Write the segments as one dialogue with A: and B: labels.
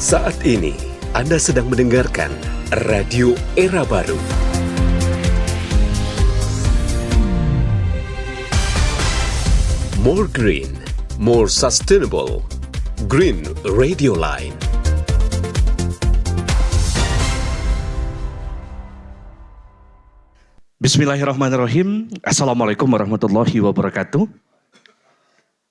A: Saat ini Anda sedang mendengarkan Radio Era Baru. More green, more sustainable. Green Radio Line.
B: Bismillahirrahmanirrahim. Assalamualaikum warahmatullahi wabarakatuh.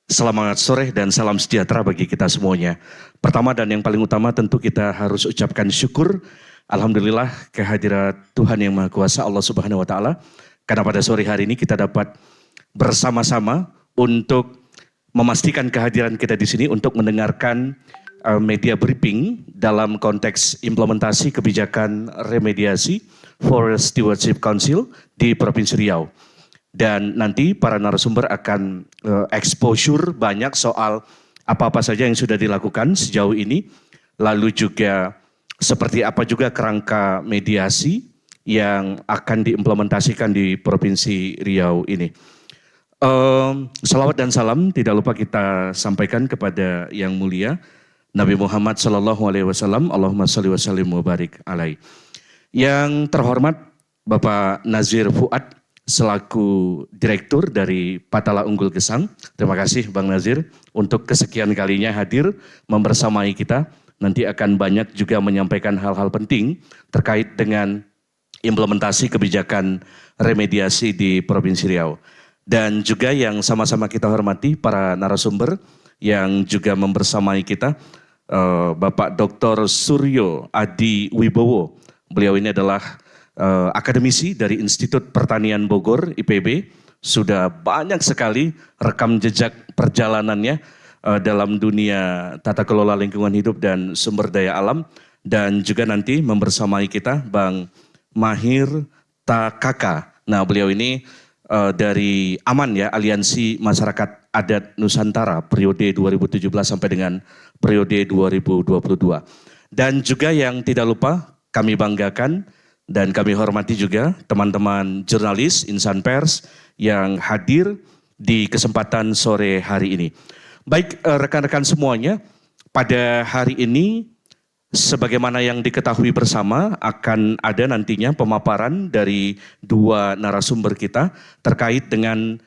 B: Selamat sore dan salam sejahtera bagi kita semuanya. Pertama dan yang paling utama tentu kita harus ucapkan syukur. Alhamdulillah kehadirat Tuhan Yang Maha Kuasa Allah Subhanahu wa Ta'ala. Karena pada sore hari ini kita dapat bersama-sama untuk memastikan kehadiran kita di sini untuk mendengarkan media briefing dalam konteks implementasi kebijakan remediasi Forest Stewardship Council di Provinsi Riau. Dan nanti para narasumber akan exposure banyak soal apa-apa saja yang sudah dilakukan sejauh ini. Lalu juga seperti apa juga kerangka mediasi yang akan diimplementasikan di Provinsi Riau ini. Salawat dan salam tidak lupa kita sampaikan kepada yang mulia Nabi Muhammad SAW. Allahumma shalli wa sallim wa barik alaihi. Yang terhormat Bapak Nazir Fuad selaku Direktur dari Patala Unggul Gesang. Terima kasih Bang Nazir untuk kesekian kalinya hadir membersamai kita. Nanti akan banyak juga menyampaikan hal-hal penting terkait dengan implementasi kebijakan remediasi di Provinsi Riau. Dan juga yang sama-sama kita hormati para narasumber yang juga membersamai kita, Bapak Dr. Suryo Adi Wibowo. Beliau ini adalah akademisi dari Institut Pertanian Bogor, IPB. Sudah banyak sekali rekam jejak perjalanannya dalam dunia tata kelola lingkungan hidup dan sumber daya alam. Dan juga nanti membersamai kita Bang Mahir Takaka. Nah, beliau ini dari AMAN ya, Aliansi Masyarakat Adat Nusantara periode 2017 sampai dengan periode 2022. Dan juga yang tidak lupa kami banggakan dan kami hormati juga teman-teman jurnalis insan pers yang hadir di kesempatan sore hari ini. Baik rekan-rekan semuanya, pada hari ini sebagaimana yang diketahui bersama akan ada nantinya pemaparan dari dua narasumber kita terkait dengan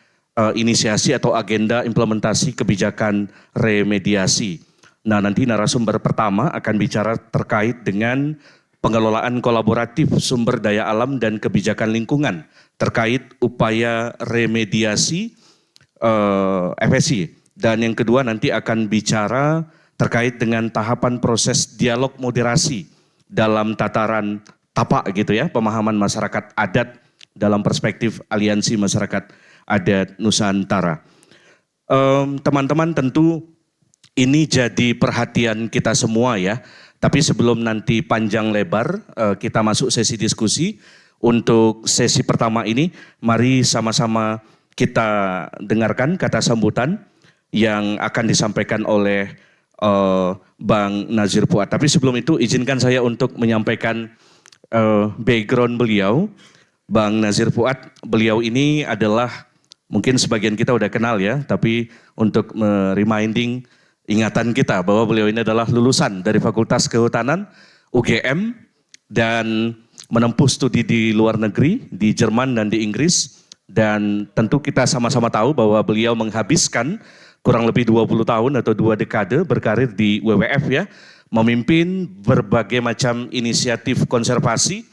B: inisiasi atau agenda implementasi kebijakan remediasi. Nah, nanti narasumber pertama akan bicara terkait dengan pengelolaan kolaboratif sumber daya alam dan kebijakan lingkungan terkait upaya remediasi FSI. Dan yang kedua nanti akan bicara terkait dengan tahapan proses dialog moderasi dalam tataran tapak gitu ya, pemahaman masyarakat adat dalam perspektif Aliansi Masyarakat Adat Nusantara. Teman-teman tentu ini jadi perhatian kita semua ya. Tapi sebelum nanti panjang lebar kita masuk sesi diskusi. Untuk sesi pertama ini mari sama-sama kita dengarkan kata sambutan yang akan disampaikan oleh Bang Nazir Fuad. Tapi sebelum itu izinkan saya untuk menyampaikan background beliau. Bang Nazir Fuad, beliau ini adalah mungkin sebagian kita udah kenal ya, tapi untuk reminding ingatan kita bahwa beliau ini adalah lulusan dari Fakultas Kehutanan UGM dan menempuh studi di luar negeri, di Jerman dan di Inggris. Dan tentu kita sama-sama tahu bahwa beliau menghabiskan kurang lebih 20 tahun atau 2 dekade berkarir di WWF ya, memimpin berbagai macam inisiatif konservasi,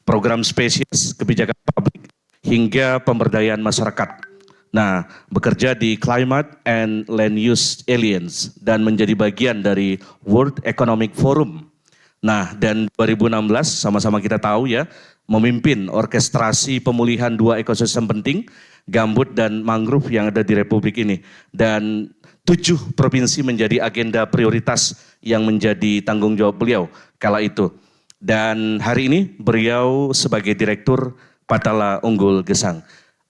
B: program spesies, kebijakan publik, hingga pemberdayaan masyarakat. Nah, bekerja di Climate and Land Use Alliance dan menjadi bagian dari World Economic Forum. Nah, dan 2016 sama-sama kita tahu ya, memimpin orkestrasi pemulihan 2 ekosistem penting, gambut dan mangrove yang ada di Republik ini. Dan 7 provinsi menjadi agenda prioritas yang menjadi tanggung jawab beliau kala itu. Dan hari ini beliau sebagai Direktur Patala Unggul Gesang.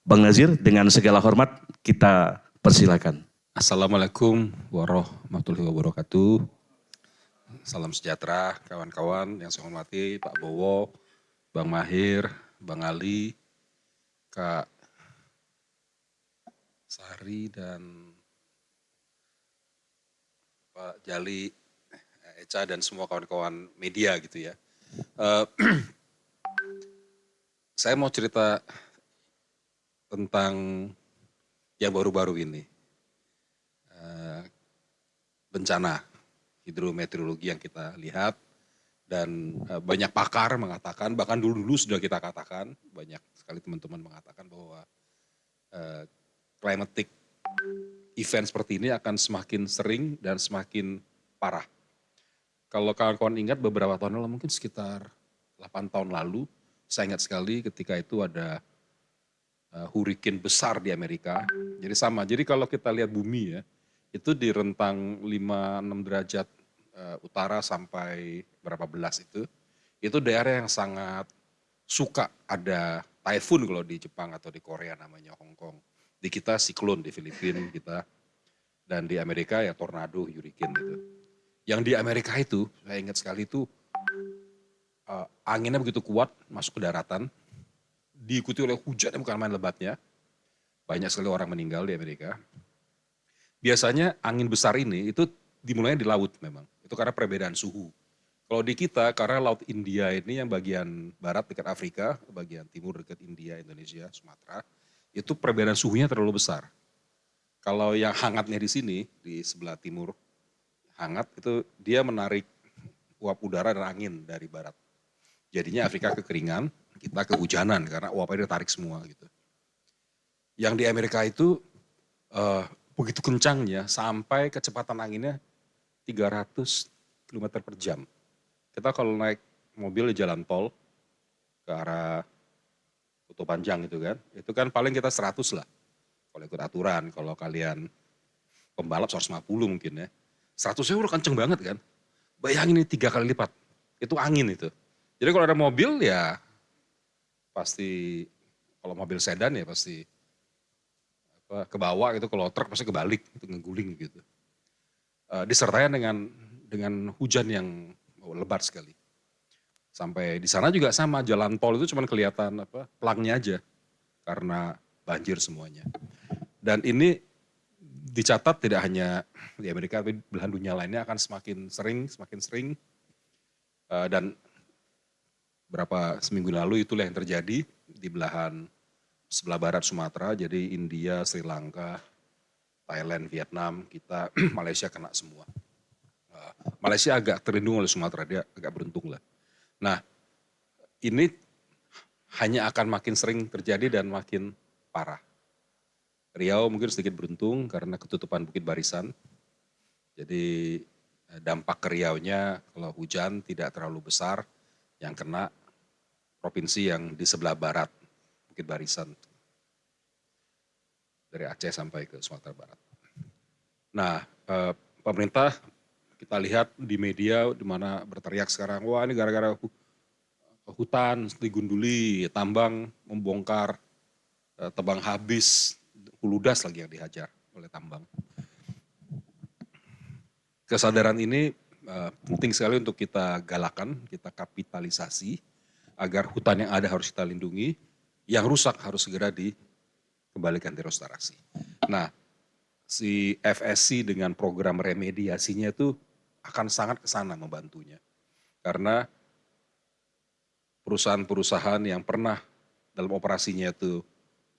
B: Bang Nazir, dengan segala hormat kita persilakan.
C: Assalamualaikum warahmatullahi wabarakatuh. Salam sejahtera kawan-kawan yang saya hormati, Pak Bowo, Bang Mahir, Bang Ali, Kak Sari dan Pak Jali, Eca dan semua kawan-kawan media gitu ya. Eh, saya mau cerita tentang yang baru-baru ini. Bencana hidrometeorologi yang kita lihat dan banyak pakar mengatakan, bahkan dulu-dulu sudah kita katakan, banyak sekali teman-teman mengatakan bahwa climatic event seperti ini akan semakin sering dan semakin parah. Kalau kawan-kawan ingat beberapa tahun lalu, mungkin sekitar 8 tahun lalu, saya ingat sekali ketika itu ada hurricane besar di Amerika. Jadi sama, jadi kalau kita lihat bumi ya, itu di rentang 5-6 derajat utara sampai berapa belas itu daerah yang sangat suka ada typhoon kalau di Jepang atau di Korea namanya Hong Kong. Di kita siklon di Filipina kita, dan di Amerika ya tornado, hurricane gitu. Yang di Amerika itu, saya ingat sekali itu anginnya begitu kuat masuk ke daratan, diikuti oleh hujan yang bukan main lebatnya. Banyak sekali orang meninggal di Amerika. Biasanya angin besar ini itu dimulainya di laut memang. Itu karena perbedaan suhu. Kalau di kita karena Laut India ini yang bagian barat dekat Afrika, bagian timur dekat India, Indonesia, Sumatera, itu perbedaan suhunya terlalu besar. Kalau yang hangatnya di sini, di sebelah timur, hangat itu dia menarik uap udara dan angin dari barat. Jadinya Afrika kekeringan, kita kehujanan karena uapnya ditarik semua gitu. Yang di Amerika itu begitu kencangnya sampai kecepatan anginnya 300 km per jam. Kita kalau naik mobil di jalan tol ke arah Kota Panjang itu kan paling kita 100 lah. Kalau ikut aturan, kalau kalian pembalap 150 mungkin ya. 100-nya udah kenceng banget kan. Bayangin ini 3 kali lipat, itu angin itu. Jadi kalau ada mobil ya pasti, kalau mobil sedan ya pasti ke bawah gitu, kalau truk pasti kebalik, itu ngeguling gitu. Disertai dengan hujan yang lebat sekali. Sampai di sana juga sama, jalan tol itu cuma kelihatan pelangnya aja karena banjir semuanya. Dan ini dicatat tidak hanya di Amerika, tapi belahan dunia lainnya akan semakin sering. Dan seminggu lalu itulah yang terjadi di belahan sebelah barat Sumatera, jadi India, Sri Lanka, Thailand, Vietnam, kita Malaysia kena semua. Malaysia agak terlindung oleh Sumatera, dia agak beruntung lah. Nah, ini hanya akan makin sering terjadi dan makin parah. Riau mungkin sedikit beruntung karena ketutupan Bukit Barisan. Jadi dampak ke Riau-nya kalau hujan tidak terlalu besar, yang kena provinsi yang di sebelah barat Bukit Barisan. Dari Aceh sampai ke Sumatera Barat. Nah, pemerintah kita lihat di media di mana berteriak sekarang, wah ini gara-gara hutan digunduli, tambang membongkar, tebang habis, huludas lagi yang dihajar oleh tambang. Kesadaran ini penting sekali untuk kita galakan, kita kapitalisasi, agar hutan yang ada harus kita lindungi, yang rusak harus segera dikembalikan direstorasi. Nah, si FSC dengan program remediasinya itu akan sangat ke sana membantunya. Karena perusahaan-perusahaan yang pernah dalam operasinya itu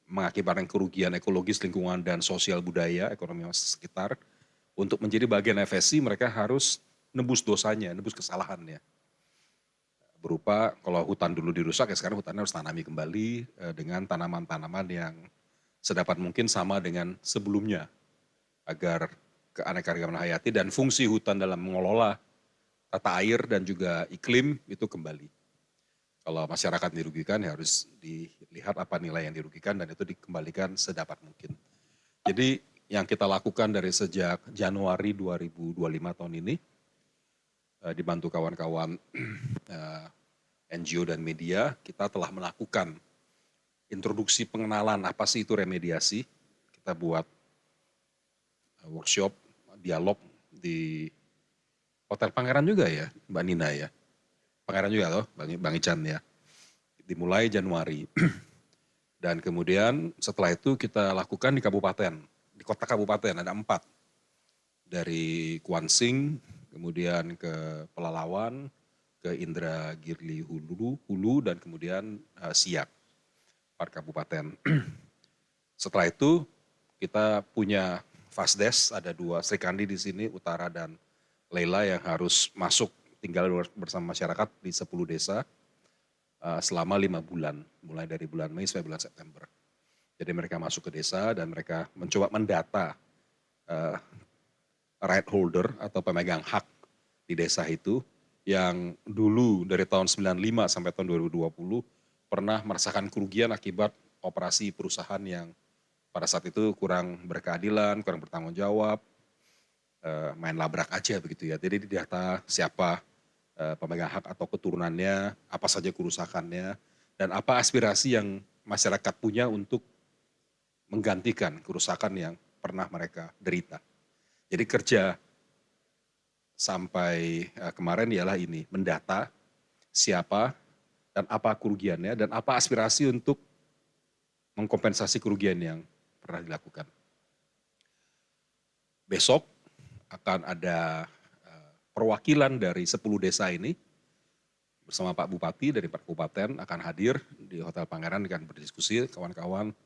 C: mengakibatkan kerugian ekologis, lingkungan, dan sosial budaya, ekonomi sekitar, untuk menjadi bagian FSC mereka harus nebus dosanya, nebus kesalahannya. Berupa kalau hutan dulu dirusak ya sekarang hutannya harus tanami kembali dengan tanaman-tanaman yang sedapat mungkin sama dengan sebelumnya. Agar keanekaragaman hayati dan fungsi hutan dalam mengelola tata air dan juga iklim itu kembali. Kalau masyarakat dirugikan ya harus dilihat apa nilai yang dirugikan dan itu dikembalikan sedapat mungkin. Jadi yang kita lakukan dari sejak Januari 2025 tahun ini, dibantu kawan-kawan NGO dan media, kita telah melakukan introduksi pengenalan apa sih itu remediasi. Kita buat workshop, dialog di Hotel Pangeran juga ya, Mbak Nina ya. Pangeran juga loh, Bang Ican ya. Dimulai Januari. Dan kemudian setelah itu kita lakukan di kabupaten, di kota kabupaten ada 4. Dari Kuansing, kemudian ke Pelalawan, ke Indragiri Hulu dan kemudian Siak, 4 kabupaten. Setelah itu kita punya Fasdes, ada 2 Srikandi di sini, Utara dan Leila yang harus masuk tinggal bersama masyarakat di 10 desa selama 5 bulan, mulai dari bulan Mei sampai bulan September. Jadi mereka masuk ke desa dan mereka mencoba mendata right holder atau pemegang hak di desa itu yang dulu dari tahun 95 sampai tahun 2020 pernah merasakan kerugian akibat operasi perusahaan yang pada saat itu kurang berkeadilan, kurang bertanggung jawab, main labrak aja begitu ya. Jadi didata siapa pemegang hak atau keturunannya, apa saja kerusakannya, dan apa aspirasi yang masyarakat punya untuk menggantikan kerusakan yang pernah mereka derita. Jadi kerja sampai kemarin ialah ini, mendata siapa dan apa kerugiannya dan apa aspirasi untuk mengkompensasi kerugian yang pernah dilakukan. Besok akan ada perwakilan dari 10 desa ini bersama Pak Bupati dari 4 kabupaten akan hadir di Hotel Pangeran akan berdiskusi. Kawan-kawan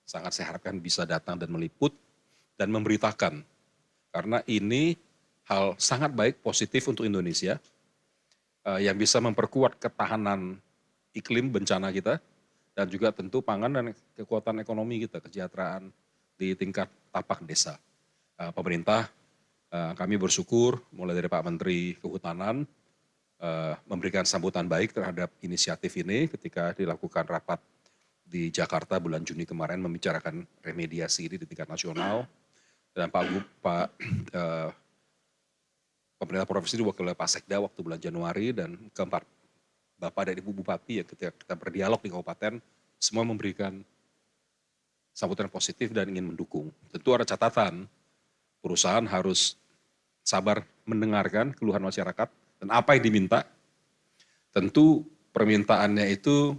C: sangat saya harapkan bisa datang dan meliput dan memberitakan karena ini hal sangat baik, positif untuk Indonesia yang bisa memperkuat ketahanan iklim bencana kita dan juga tentu pangan dan kekuatan ekonomi kita, kesejahteraan di tingkat tapak desa. Pemerintah, kami bersyukur mulai dari Pak Menteri Kehutanan memberikan sambutan baik terhadap inisiatif ini ketika dilakukan rapat di Jakarta bulan Juni kemarin membicarakan remediasi ini di tingkat nasional dan pemerintah provinsi diwakili oleh Pak Sekda waktu bulan Januari dan keempat Bapak dan Ibu Bupati yang ketika kita berdialog di kabupaten semua memberikan sambutan positif dan ingin mendukung. Tentu ada catatan, perusahaan harus sabar mendengarkan keluhan masyarakat dan apa yang diminta. Tentu permintaannya itu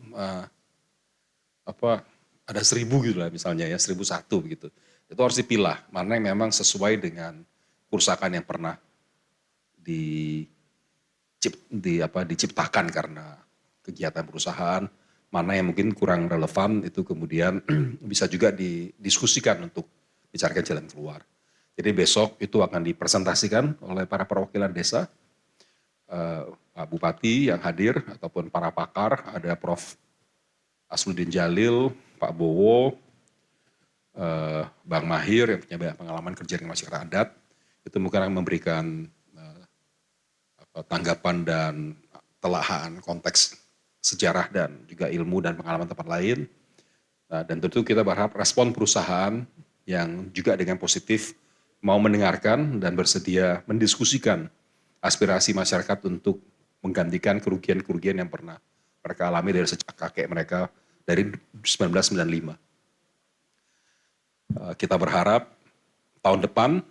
C: ada 1000 gitu lah misalnya ya, 1001 begitu. Itu harus dipilah mana yang memang sesuai dengan kerusakan yang pernah diciptakan karena kegiatan perusahaan, mana yang mungkin kurang relevan itu kemudian bisa juga didiskusikan untuk dicarikan jalan keluar. Jadi besok itu akan dipresentasikan oleh para perwakilan desa, Pak Bupati yang hadir ataupun para pakar, ada Prof. Asluddin Jalil, Pak Bowo, Bang Mahir yang punya banyak pengalaman kerja dengan masyarakat adat, itu mungkin akan memberikan tanggapan dan telahan konteks sejarah dan juga ilmu dan pengalaman tempat lain. Dan tentu kita berharap respon perusahaan yang juga dengan positif mau mendengarkan dan bersedia mendiskusikan aspirasi masyarakat untuk menggantikan kerugian-kerugian yang pernah mereka alami dari sejak kakek mereka dari 1995. Kita berharap tahun depan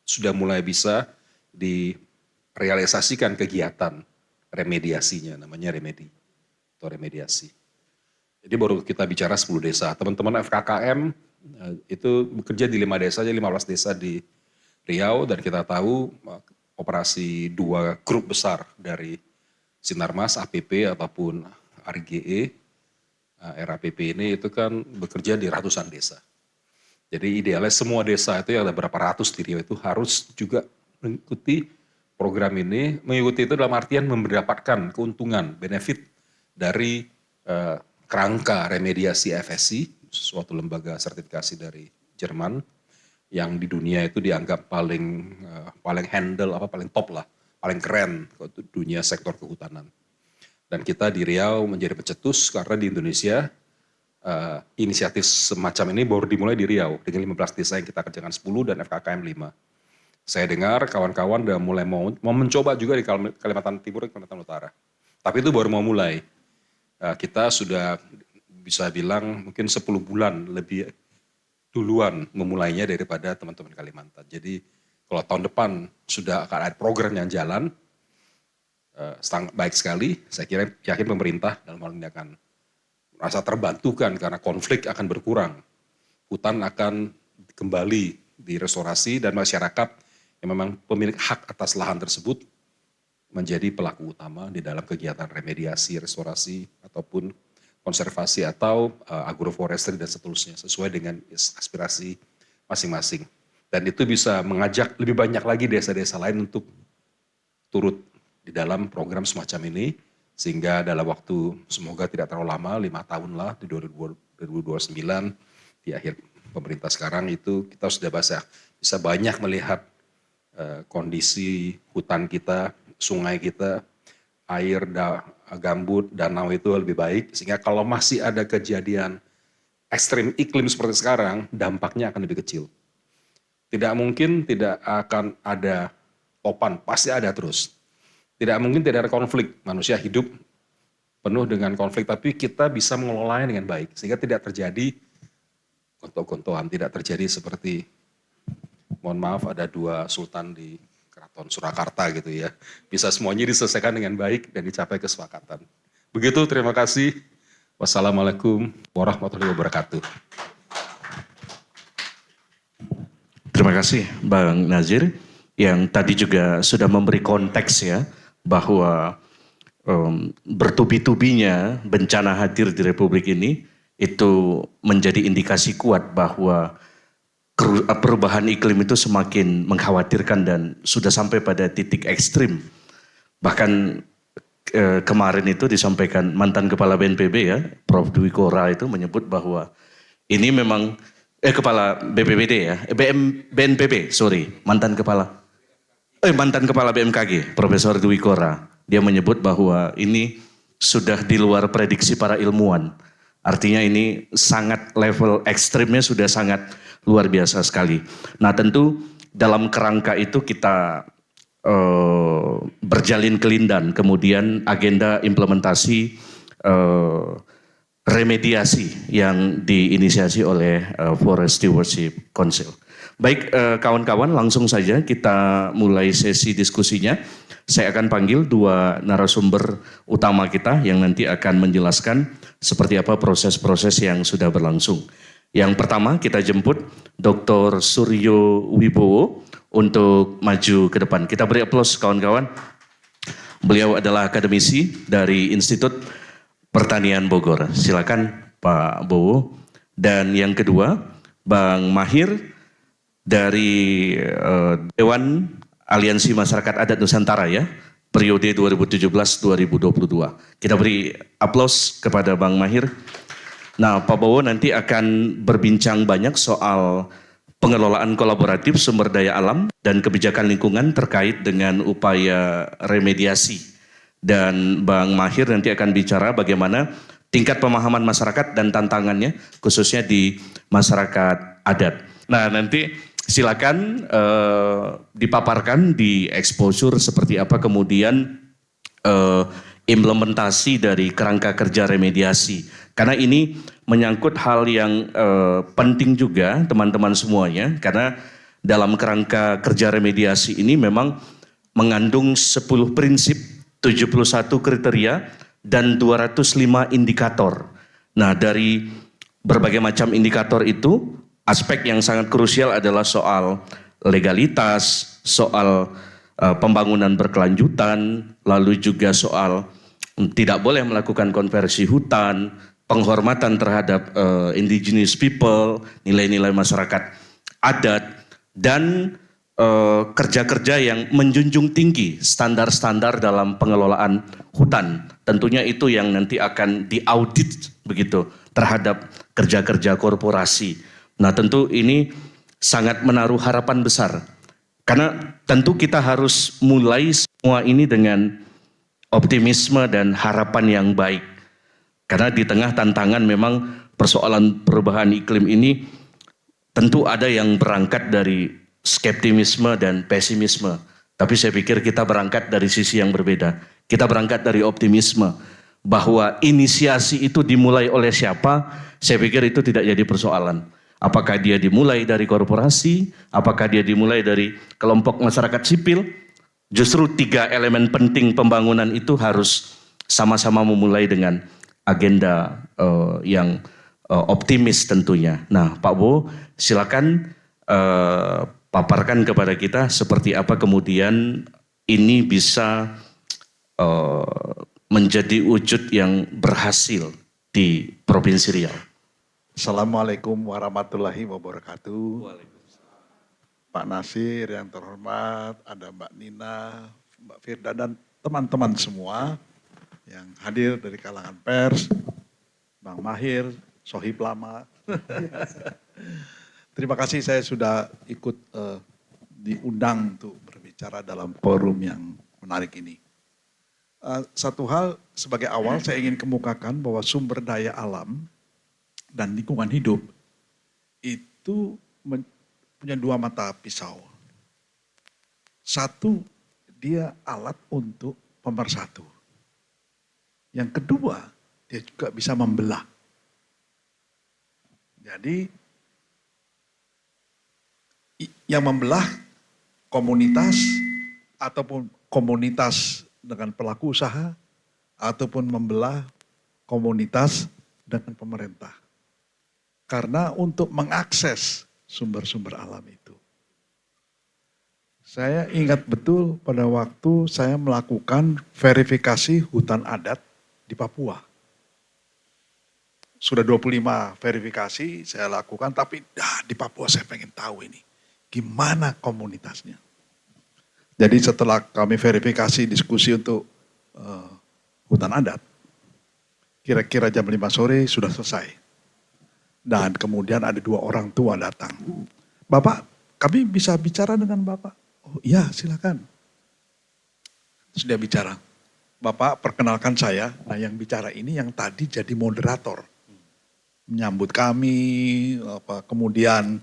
C: sudah mulai bisa direalisasikan kegiatan remediasinya, namanya remediasi. Jadi baru kita bicara 10 desa. Teman-teman FKKM itu bekerja di 5 desa, jadi 15 desa di Riau dan kita tahu operasi 2 grup besar dari Sinarmas, APP ataupun RGE, RAPP ini itu kan bekerja di ratusan desa. Jadi idealnya semua desa itu yang ada berapa ratus di Riau itu harus juga mengikuti program ini. Mengikuti itu dalam artian mendapatkan keuntungan, benefit dari kerangka remediasi FSC, suatu lembaga sertifikasi dari Jerman yang di dunia itu dianggap paling top lah, paling keren untuk dunia sektor kehutanan. Dan kita di Riau menjadi pencetus karena di Indonesia inisiatif semacam ini baru dimulai di Riau dengan 15 desa yang kita kerjakan 10 dan FKKM 5. Saya dengar kawan-kawan udah mulai mau mencoba juga di Kalimantan Timur dan Kalimantan Utara. Tapi itu baru mau mulai. Kita sudah bisa bilang mungkin 10 bulan lebih duluan memulainya daripada teman-teman Kalimantan. Jadi kalau tahun depan sudah akan ada program yang jalan, sangat baik sekali. Saya kira yakin pemerintah dalam hal ini akan merasa terbantukan karena konflik akan berkurang. Hutan akan kembali direstorasi dan masyarakat yang memang pemilik hak atas lahan tersebut menjadi pelaku utama di dalam kegiatan remediasi, restorasi, ataupun konservasi atau agroforestry dan seterusnya sesuai dengan aspirasi masing-masing. Dan itu bisa mengajak lebih banyak lagi desa-desa lain untuk turut di dalam program semacam ini, sehingga dalam waktu semoga tidak terlalu lama, 5 tahun lah, di 2029, di akhir pemerintah sekarang itu kita sudah bisa banyak melihat kondisi hutan kita, sungai kita, air, gambut, danau itu lebih baik, sehingga kalau masih ada kejadian ekstrim iklim seperti sekarang, dampaknya akan lebih kecil. Tidak mungkin tidak akan ada topan, pasti ada terus. Tidak mungkin tidak ada konflik, manusia hidup penuh dengan konflik, tapi kita bisa mengelolanya dengan baik, sehingga tidak terjadi gontok-gontokan, tidak terjadi seperti, mohon maaf, ada 2 sultan di Keraton Surakarta gitu ya. Bisa semuanya diselesaikan dengan baik dan dicapai kesepakatan. Begitu, terima kasih. Wassalamualaikum warahmatullahi wabarakatuh.
B: Terima kasih Bang Nazir yang tadi juga sudah memberi konteks ya bahwa bertubi-tubinya bencana hadir di Republik ini itu menjadi indikasi kuat bahwa perubahan iklim itu semakin mengkhawatirkan dan sudah sampai pada titik ekstrim. Bahkan kemarin itu disampaikan mantan Kepala BNPB ya, Prof. Dwi Korah itu menyebut bahwa ini memang Kepala BPBD ya, BNPB, mantan Kepala BMKG, Profesor Dwi Korah. Dia menyebut bahwa ini sudah di luar prediksi para ilmuwan. Artinya ini sangat level ekstrimnya sudah sangat luar biasa sekali. Nah tentu dalam kerangka itu kita berjalin kelindan, kemudian agenda implementasi remediasi yang diinisiasi oleh Forest Stewardship Council. Baik kawan-kawan, langsung saja kita mulai sesi diskusinya. Saya akan panggil 2 narasumber utama kita yang nanti akan menjelaskan seperti apa proses-proses yang sudah berlangsung. Yang pertama kita jemput Dr. Suryo Wibowo untuk maju ke depan. Kita beri aplaus kawan-kawan. Beliau adalah akademisi dari Institut Pertanian Bogor. Silakan Pak Bowo. Dan yang kedua, Bang Mahir dari Dewan Aliansi Masyarakat Adat Nusantara ya, periode 2017-2022. Kita beri aplaus kepada Bang Mahir. Nah, Pak Bowo nanti akan berbincang banyak soal pengelolaan kolaboratif sumber daya alam dan kebijakan lingkungan terkait dengan upaya remediasi. Dan Bang Mahir nanti akan bicara bagaimana tingkat pemahaman masyarakat dan tantangannya khususnya di masyarakat adat. Nah nanti silakan dipaparkan di exposure seperti apa kemudian implementasi dari kerangka kerja remediasi. Karena ini menyangkut hal yang penting juga teman-teman semuanya. Karena dalam kerangka kerja remediasi ini memang mengandung 10 prinsip, 71 kriteria, dan 205 indikator. Nah dari berbagai macam indikator itu, aspek yang sangat krusial adalah soal legalitas, soal pembangunan berkelanjutan, lalu juga soal tidak boleh melakukan konversi hutan, penghormatan terhadap indigenous people, nilai-nilai masyarakat adat, dan kerja-kerja yang menjunjung tinggi standar-standar dalam pengelolaan hutan. Tentunya itu yang nanti akan diaudit begitu terhadap kerja-kerja korporasi. Nah tentu ini sangat menaruh harapan besar. Karena tentu kita harus mulai semua ini dengan optimisme dan harapan yang baik. Karena di tengah tantangan memang persoalan perubahan iklim ini tentu ada yang berangkat dari skeptimisme dan pesimisme. Tapi saya pikir kita berangkat dari sisi yang berbeda. Kita berangkat dari optimisme bahwa inisiasi itu dimulai oleh siapa, saya pikir itu tidak jadi persoalan. Apakah dia dimulai dari korporasi, apakah dia dimulai dari kelompok masyarakat sipil, justru 3 elemen penting pembangunan itu harus sama-sama memulai dengan agenda yang optimis tentunya. Nah Pak Bo, silakan paparkan kepada kita seperti apa kemudian ini bisa menjadi wujud yang berhasil di Provinsi Riau.
D: Assalamualaikum warahmatullahi wabarakatuh. Pak Nasir yang terhormat, ada Mbak Nina, Mbak Firda dan teman-teman semua yang hadir dari kalangan pers, Bang Mahir, Sohib lama. Terima kasih saya sudah ikut diundang untuk berbicara dalam forum yang menarik ini. Satu hal sebagai awal saya ingin kemukakan bahwa sumber daya alam dan lingkungan hidup itu punya dua mata pisau. Satu, dia alat untuk pemersatu. Yang kedua, dia juga bisa membelah. Jadi, yang membelah komunitas ataupun komunitas dengan pelaku usaha ataupun membelah komunitas dengan pemerintah. Karena untuk mengakses sumber-sumber alam itu. Saya ingat betul pada waktu saya melakukan verifikasi hutan adat di Papua. Sudah 25 verifikasi saya lakukan, tapi di Papua saya pengen tahu ini. Gimana komunitasnya. Jadi setelah kami verifikasi diskusi untuk hutan adat, kira-kira jam 5 sore sudah selesai. Dan kemudian ada 2 orang tua datang. Bapak, kami bisa bicara dengan Bapak? Oh iya, silakan. Terus dia bicara. Bapak perkenalkan saya, nah yang bicara ini yang tadi jadi moderator. Menyambut kami, kemudian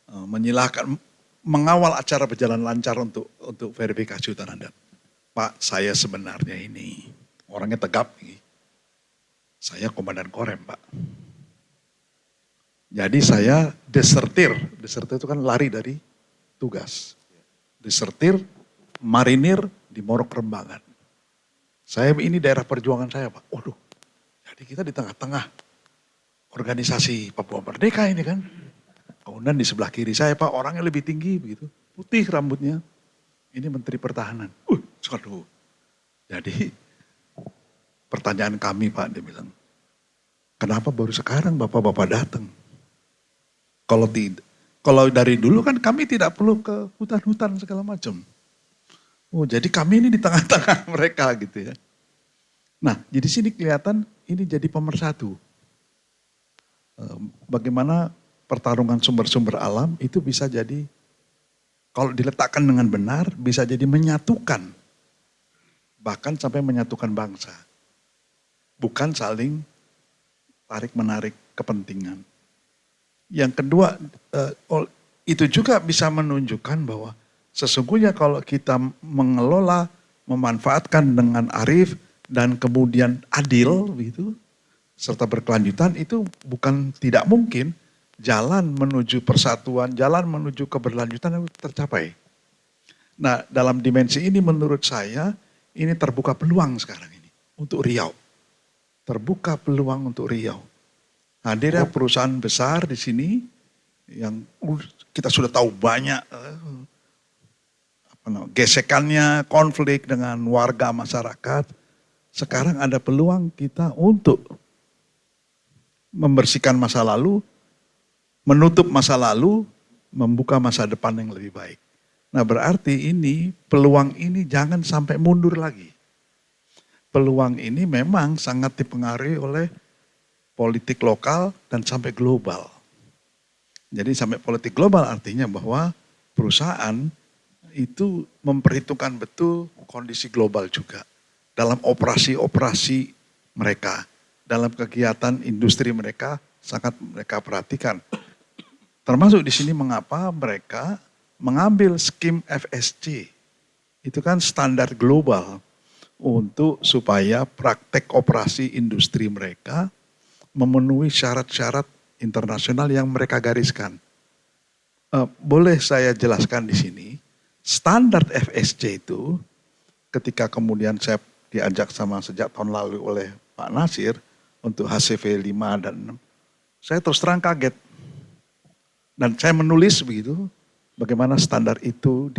D: menyilahkan, mengawal acara berjalan lancar untuk verifikasi hutan adat. Pak, saya sebenarnya ini orangnya tegap nih. Saya komandan Korem, Pak. Jadi saya desertir itu kan lari dari tugas. Desertir, marinir di Morok Rembangan. Saya ini daerah perjuangan saya Pak. Waduh, jadi kita di tengah-tengah organisasi Papua Merdeka ini kan. Kemudian di sebelah kiri saya Pak, orangnya lebih tinggi begitu. Putih rambutnya. Ini Menteri Pertahanan. Waduh. Jadi pertanyaan kami Pak, dia bilang, kenapa baru sekarang Bapak-Bapak datang? Kalau tidak, kalau dari dulu kan kami tidak perlu ke hutan-hutan segala macam. Oh, jadi kami ini di tengah-tengah mereka gitu ya. Nah, jadi sini kelihatan ini jadi pemersatu. Bagaimana pertarungan sumber-sumber alam itu bisa jadi, kalau diletakkan dengan benar, bisa jadi menyatukan. Bahkan sampai menyatukan bangsa. Bukan saling tarik-menarik kepentingan. Yang kedua, itu juga bisa menunjukkan bahwa sesungguhnya kalau kita mengelola, memanfaatkan dengan arif dan kemudian adil, begitu, serta berkelanjutan, itu bukan tidak mungkin jalan menuju persatuan, jalan menuju keberlanjutan itu tercapai. Nah, dalam dimensi ini menurut saya, ini terbuka peluang sekarang ini untuk Riau. Terbuka peluang untuk Riau. Hadirnya perusahaan besar di sini yang kita sudah tahu banyak gesekannya, konflik dengan warga masyarakat. Sekarang ada peluang kita untuk membersihkan masa lalu, menutup masa lalu, membuka masa depan yang lebih baik. Nah berarti ini, peluang ini jangan sampai mundur lagi. Peluang ini memang sangat dipengaruhi oleh politik lokal dan sampai global. Jadi sampai politik global artinya bahwa perusahaan itu memperhitungkan betul kondisi global juga. Dalam operasi-operasi mereka, dalam kegiatan industri mereka sangat mereka perhatikan. Termasuk di sini mengapa mereka mengambil skim FSC. Itu kan standar global untuk supaya praktek operasi industri mereka memenuhi syarat-syarat internasional yang mereka gariskan. Boleh saya jelaskan di sini, standar FSC itu ketika kemudian saya diajak sama sejak tahun lalu oleh Pak Nasir untuk HCV 5 dan 6, saya terus terang kaget. Dan saya menulis begitu, Bagaimana standar itu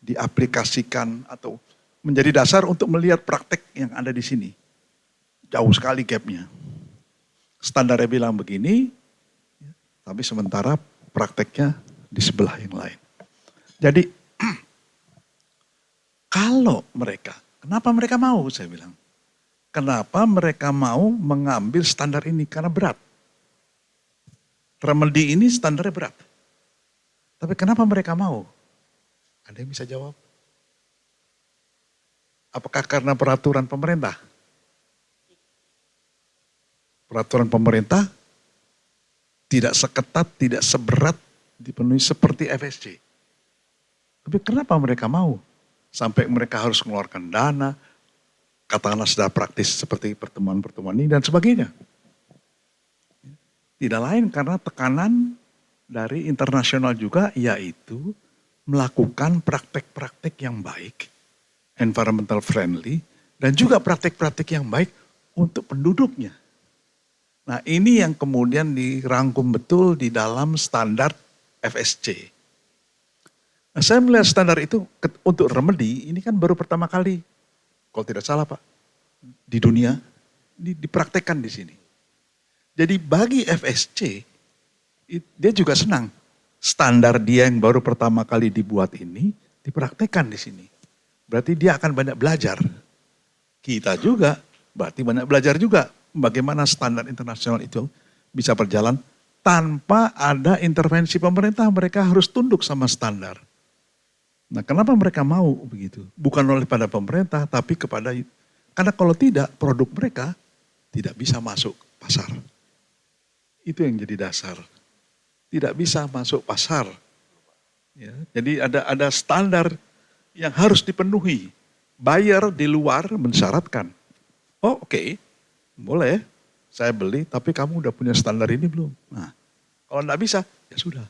D: diaplikasikan atau menjadi dasar untuk melihat praktek yang ada di sini. Jauh sekali gapnya. Standarnya bilang begini, tapi sementara prakteknya di sebelah yang lain. Jadi kalau mereka, kenapa mereka mau saya bilang? Kenapa mereka mau mengambil standar ini? Karena berat. Remedi ini standarnya berat. Tapi kenapa mereka mau? Ada yang bisa jawab? Apakah karena peraturan pemerintah? Peraturan pemerintah tidak seketat, tidak seberat dipenuhi seperti FSC. Tapi kenapa mereka mau? Sampai mereka harus mengeluarkan dana, katakanlah sudah praktis seperti pertemuan-pertemuan ini dan sebagainya. Tidak lain karena tekanan dari internasional juga, yaitu melakukan praktek-praktek yang baik, environmental friendly, dan juga praktek-praktek yang baik untuk penduduknya. Nah ini yang kemudian dirangkum betul di dalam standar FSC. Nah, saya melihat standar itu untuk remedi, ini kan baru pertama kali, kalau tidak salah Pak, di dunia, dipraktekkan di sini. Jadi bagi FSC, dia juga senang. Standar dia yang baru pertama kali dibuat ini, dipraktekkan di sini. Berarti dia akan banyak belajar. Kita juga, berarti banyak belajar juga. Bagaimana standar internasional itu bisa berjalan tanpa ada intervensi pemerintah, mereka harus tunduk sama standar. Nah kenapa mereka mau begitu? Bukan oleh pada pemerintah, tapi kepada, karena kalau tidak produk mereka tidak bisa masuk pasar. Itu yang jadi dasar. Tidak bisa masuk pasar. Ya, jadi ada standar yang harus dipenuhi. Buyer di luar mensyaratkan. Oh oke. Boleh, saya beli, tapi kamu udah punya standar ini belum? Nah, kalau enggak bisa, ya sudah.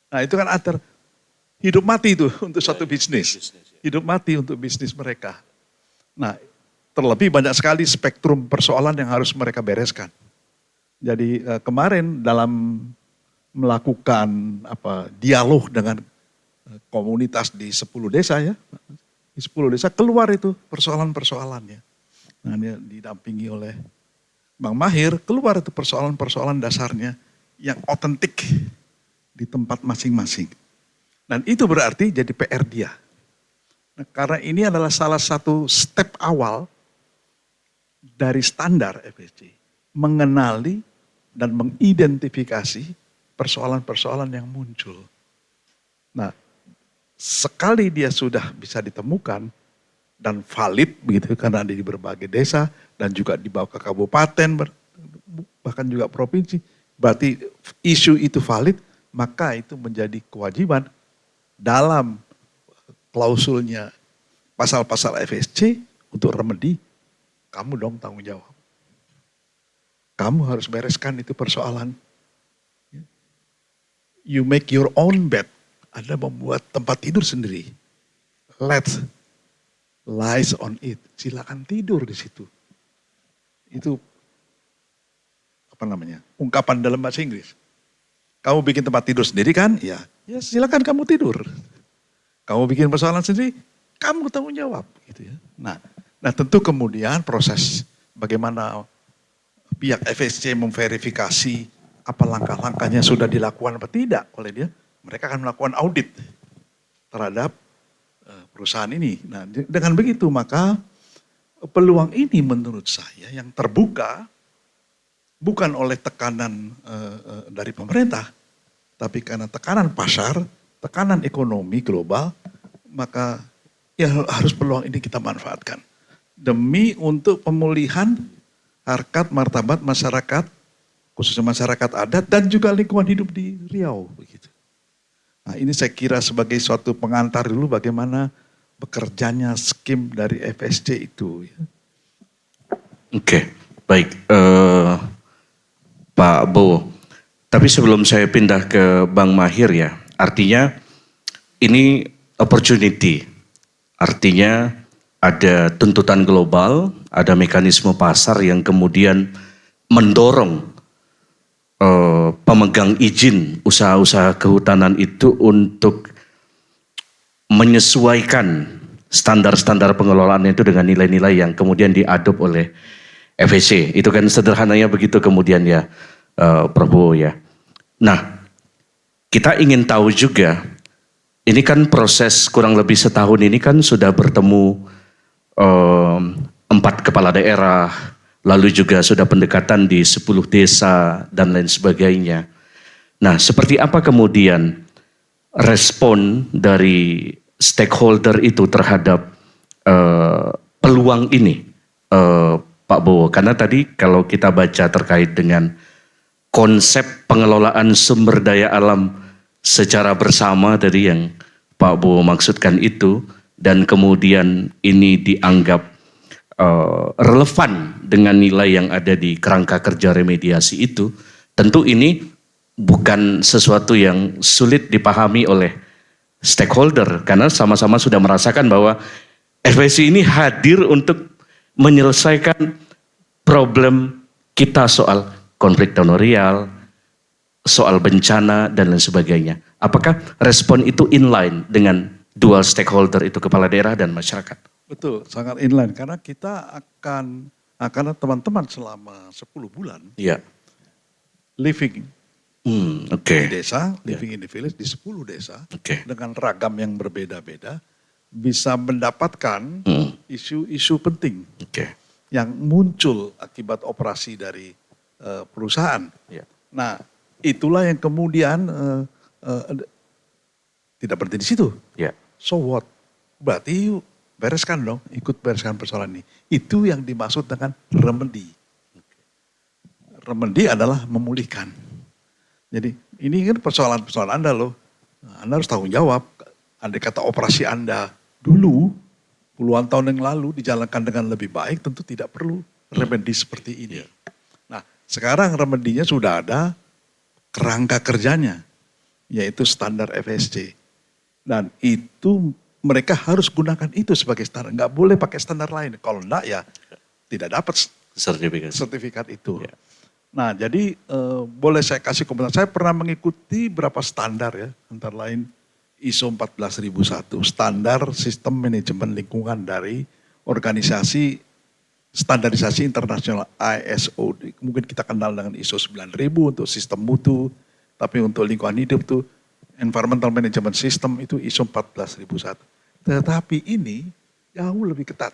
D: Nah itu kan antar hidup mati itu untuk satu bisnis. Hidup mati untuk bisnis mereka. Nah, terlebih banyak sekali spektrum persoalan yang harus mereka bereskan. Jadi kemarin dalam melakukan dialog dengan komunitas di 10 desa ya. Di 10 desa keluar itu persoalan-persoalannya. Nah ini didampingi oleh Bang Mahir, keluar itu persoalan-persoalan dasarnya yang otentik di tempat masing-masing. Dan itu berarti jadi PR dia. Nah, karena ini adalah salah satu step awal dari standar FSC. Mengenali dan mengidentifikasi persoalan-persoalan yang muncul. Nah, sekali dia sudah bisa ditemukan dan valid begitu karena ada di berbagai desa dan juga dibawa ke kabupaten bahkan juga provinsi, berarti isu itu valid, maka itu menjadi kewajiban dalam klausulnya pasal-pasal FSC untuk remedi, kamu dong tanggung jawab. Kamu harus bereskan itu persoalan. You make your own bed. Anda membuat tempat tidur sendiri. Let's lies on it. Silakan tidur di situ. Itu ungkapan dalam bahasa Inggris. Kamu bikin tempat tidur sendiri kan? Ya silakan kamu tidur. Kamu bikin persoalan sendiri, kamu tanggung jawab. Gitu ya. Nah tentu kemudian proses bagaimana pihak FSC memverifikasi apa langkah-langkahnya sudah dilakukan apa tidak oleh dia. Mereka akan melakukan audit terhadap perusahaan ini. Nah dengan begitu maka peluang ini menurut saya yang terbuka bukan oleh tekanan dari pemerintah, tapi karena tekanan pasar, tekanan ekonomi global, maka ya harus peluang ini kita manfaatkan. Demi untuk pemulihan harkat martabat masyarakat, khususnya masyarakat adat dan juga lingkungan hidup di Riau. Begitu. Nah ini saya kira sebagai suatu pengantar dulu bagaimana bekerjanya skim dari FSC itu.
B: Oke, baik Pak Bowo. Tapi sebelum saya pindah ke Bang Mahir ya, artinya ini opportunity. Artinya ada tuntutan global, ada mekanisme pasar yang kemudian mendorong pemegang izin usaha-usaha kehutanan itu untuk menyesuaikan standar-standar pengelolaan itu dengan nilai-nilai yang kemudian diadop oleh FEC. Itu kan sederhananya begitu kemudian ya, Prabowo ya. Nah, kita ingin tahu juga, ini kan proses kurang lebih setahun ini kan sudah bertemu 4 kepala daerah, lalu juga sudah pendekatan di 10 desa dan lain sebagainya. Nah, seperti apa kemudian respon dari stakeholder itu terhadap peluang ini, Pak Bowo? Karena tadi kalau kita baca terkait dengan konsep pengelolaan sumber daya alam secara bersama tadi yang Pak Bowo maksudkan itu, dan kemudian ini dianggap relevan dengan nilai yang ada di kerangka kerja remediasi itu, tentu ini bukan sesuatu yang sulit dipahami oleh stakeholder karena sama-sama sudah merasakan bahwa FEC ini hadir untuk menyelesaikan problem kita soal konflik teritorial, soal bencana dan lain sebagainya. Apakah respon itu inline dengan dual stakeholder itu kepala daerah dan masyarakat?
D: Betul, sangat inline karena kita karena teman-teman selama 10 bulan
B: Iya.
D: living
B: Oke.
D: di desa, living in the village di 10 desa
B: Oke.
D: dengan ragam yang berbeda-beda bisa mendapatkan isu-isu penting
B: Oke.
D: yang muncul akibat operasi dari perusahaan.
B: Iya.
D: Nah, itulah yang kemudian tidak berhenti di situ.
B: Iya.
D: So what? Berarti yuk bereskan dong, ikut bereskan persoalan ini. Itu yang dimaksud dengan remedi. Remedi adalah memulihkan. Jadi ini kan persoalan-persoalan Anda loh. Anda harus tanggung jawab. Andai kata operasi Anda dulu, puluhan tahun yang lalu dijalankan dengan lebih baik, tentu tidak perlu remedi seperti ini. Nah, sekarang remedinya sudah ada kerangka kerjanya, yaitu standar FSC. Dan itu mereka harus gunakan itu sebagai standar. Nggak boleh pakai standar lain. Kalau enggak ya tidak dapat sertifikat itu.
B: Ya.
D: Nah, jadi boleh saya kasih komentar. Saya pernah mengikuti beberapa standar ya, antara lain ISO 14001, standar sistem manajemen lingkungan dari organisasi standarisasi internasional ISO. Mungkin kita kenal dengan ISO 9000 untuk sistem mutu, tapi untuk lingkungan hidup tuh environmental management system itu ISO 14001. Tetapi ini jauh lebih ketat.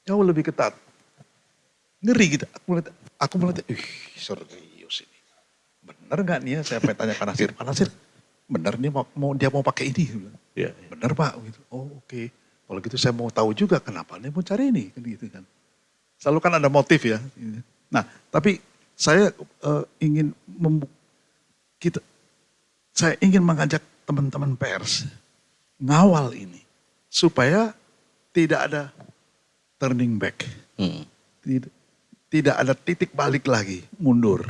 D: Jauh lebih ketat. Ngeri gitu. Aku melihat, serius ini. Benar nggak nih ya? Saya tanya Pak Nasir. Pak Nasir, benar nih dia mau pakai ini?
B: Ya.
D: Benar Pak. Gitu. Oh oke. Kalau gitu saya mau tahu juga kenapa dia mau cari ini. Gitu kan. Selalu kan ada motif ya. Nah tapi saya saya ingin mengajak teman-teman pers ngawal ini. Supaya tidak ada turning back. Tidak ada titik balik lagi, mundur.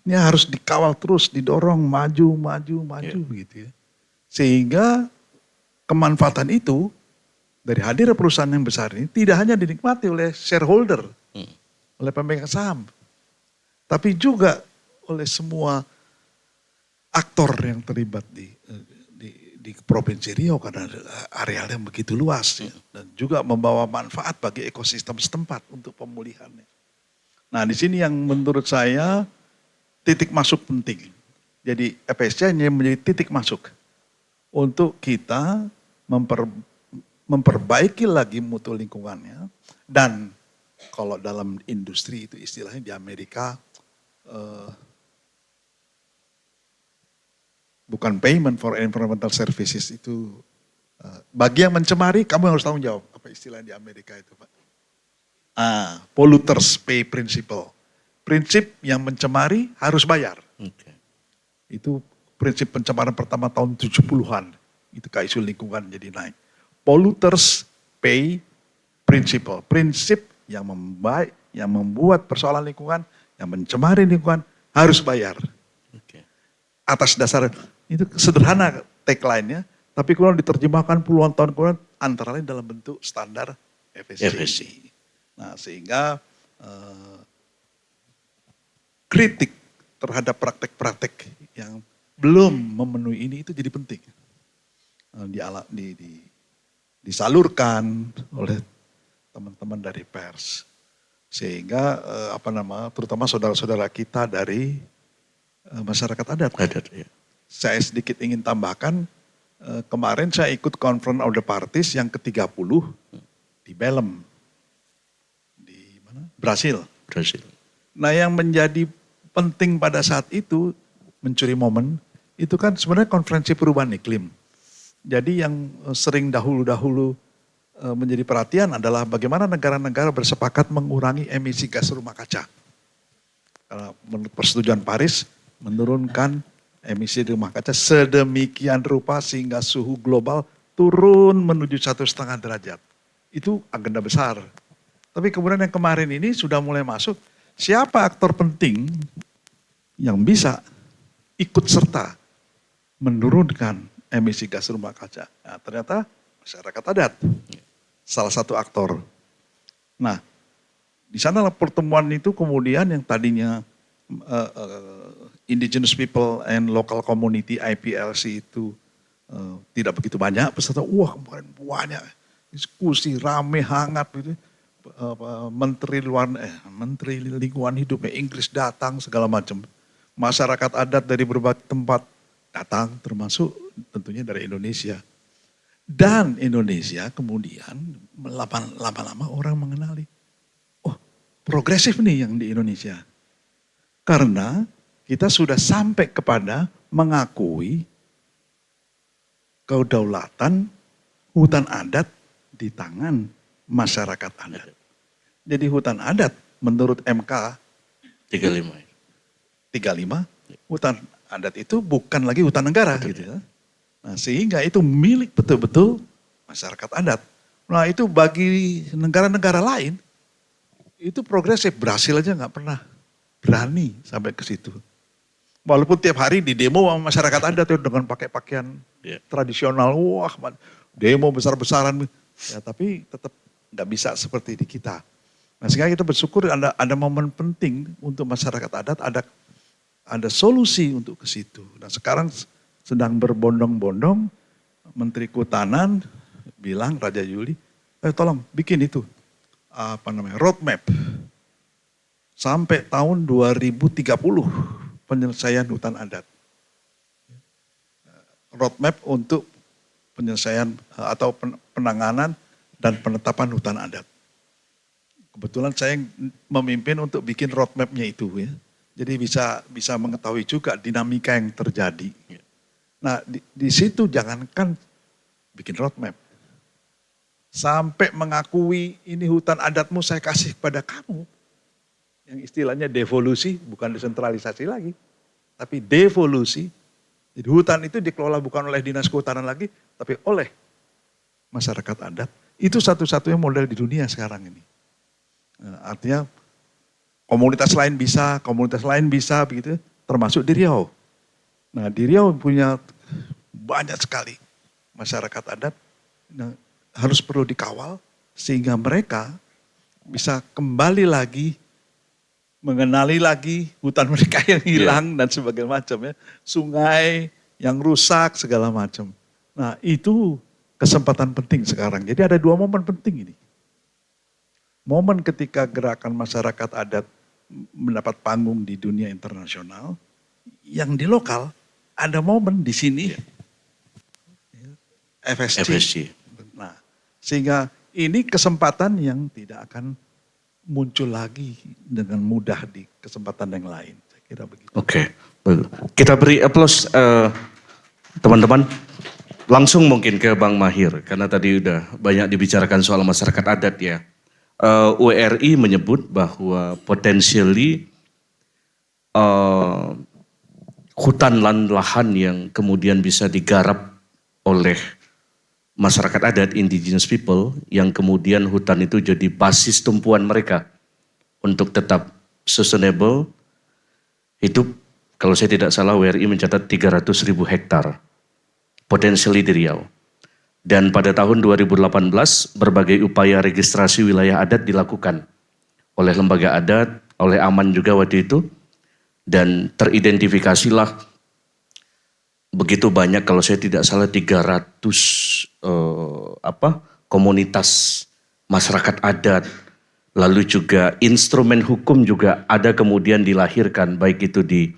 D: Ini harus dikawal terus, didorong, maju begitu ya. Sehingga kemanfaatan itu dari hadir perusahaan yang besar ini tidak hanya dinikmati oleh shareholder, oleh pemegang saham, tapi juga oleh semua aktor yang terlibat di Provinsi Riau karena areal yang begitu luas ya, dan juga membawa manfaat bagi ekosistem setempat untuk pemulihannya. Nah di sini yang menurut saya titik masuk penting. Jadi FSC ini menjadi titik masuk untuk kita memperbaiki lagi mutu lingkungannya, dan kalau dalam industri itu istilahnya di Amerika bukan payment for environmental services itu bagi yang mencemari kamu harus tanggung jawab. Apa istilah di Amerika itu Pak? Polluters pay principle. Prinsip yang mencemari harus bayar.
B: Okay.
D: Itu prinsip pencemaran pertama tahun 70-an. Itu isu lingkungan jadi naik. Polluters pay principle. Prinsip yang membuat persoalan lingkungan, yang mencemari lingkungan harus bayar.
B: Okay.
D: Atas dasar itu sederhana tagline-nya, tapi kalau diterjemahkan puluhan tahun kemudian antara lain dalam bentuk standar FSC. Nah, sehingga kritik terhadap praktek-praktek yang belum memenuhi ini itu jadi penting. disalurkan oleh teman-teman dari pers. Sehingga terutama saudara-saudara kita dari masyarakat adat.
B: Ya.
D: Saya sedikit ingin tambahkan, kemarin saya ikut Conference of the Parties yang ke-30 di Belém, di mana? Brasil. Nah, yang menjadi penting pada saat itu, mencuri momen, itu kan sebenarnya konferensi perubahan iklim. Jadi yang sering dahulu-dahulu menjadi perhatian adalah bagaimana negara-negara bersepakat mengurangi emisi gas rumah kaca. Karena menurut persetujuan Paris, menurunkan emisi rumah kaca sedemikian rupa sehingga suhu global turun menuju 1,5 derajat. Itu agenda besar. Tapi kemudian yang kemarin ini sudah mulai masuk, siapa aktor penting yang bisa ikut serta menurunkan emisi gas rumah kaca? Nah, ternyata masyarakat adat, salah satu aktor. Nah, di sanalah pertemuan itu kemudian yang tadinya Indigenous People and Local Community IPLC itu tidak begitu banyak peserta. Wah, kemarin banyak diskusi rame hangat gitu. Menteri Lingkungan Hidup Inggris datang segala macam. Masyarakat adat dari berbagai tempat datang, termasuk tentunya dari Indonesia. Dan Indonesia kemudian lama-lama orang mengenali, oh progresif nih yang di Indonesia. Karena kita sudah sampai kepada mengakui kedaulatan hutan adat di tangan masyarakat adat. Jadi hutan adat menurut MK
B: 35,
D: hutan adat itu bukan lagi hutan negara gitu ya. Nah, sehingga itu milik betul-betul masyarakat adat. Nah, itu bagi negara-negara lain itu progresif. Brasil aja nggak pernah berani sampai ke situ. Walaupun tiap hari di demo sama masyarakat adat itu dengan pakai pakaian tradisional, wah demo besar-besaran. Ya, tapi tetap nggak bisa seperti di kita. Nah, sehingga kita bersyukur ada momen penting untuk masyarakat adat, ada solusi untuk ke situ. Nah, sekarang sedang berbondong-bondong, Menteri Kehutanan bilang, Raja Juli, tolong bikin itu, roadmap. Sampai tahun 2030 penyelesaian hutan adat. Roadmap untuk penyelesaian atau penanganan dan penetapan hutan adat. Kebetulan saya memimpin untuk bikin roadmapnya itu ya. Jadi bisa mengetahui juga dinamika yang terjadi. Nah, di situ jangankan bikin roadmap. Sampai mengakui ini hutan adatmu saya kasih kepada kamu. Yang istilahnya devolusi, bukan desentralisasi lagi. Tapi devolusi. Jadi hutan itu dikelola bukan oleh dinas kehutanan lagi, tapi oleh masyarakat adat. Itu satu-satunya model di dunia sekarang ini. Nah, artinya komunitas lain bisa begitu, termasuk di Riau. Nah, di Riau punya banyak sekali masyarakat adat, nah, harus perlu dikawal sehingga mereka bisa kembali lagi, mengenali lagi hutan mereka yang hilang dan sebagainya macam ya, sungai yang rusak segala macam. Nah, itu kesempatan penting sekarang. Jadi ada dua momen penting ini. Momen ketika gerakan masyarakat adat mendapat panggung di dunia internasional, yang di lokal ada momen di sini FSC. Nah, sehingga ini kesempatan yang tidak akan muncul lagi dengan mudah di kesempatan yang lain. Saya kira begitu.
B: Oke. Kita beri aplaus teman-teman. Langsung mungkin ke Bang Mahir, karena tadi udah banyak dibicarakan soal masyarakat adat ya. WRI menyebut bahwa potensially hutan lahan yang kemudian bisa digarap oleh masyarakat adat, indigenous people, yang kemudian hutan itu jadi basis tumpuan mereka untuk tetap sustainable hidup. Kalau saya tidak salah WRI mencatat 300.000 hektar potensially di Riau. Dan pada tahun 2018 berbagai upaya registrasi wilayah adat dilakukan oleh lembaga adat, oleh Aman juga waktu itu, dan teridentifikasilah begitu banyak, kalau saya tidak salah 300 komunitas masyarakat adat, lalu juga instrumen hukum juga ada kemudian dilahirkan, baik itu di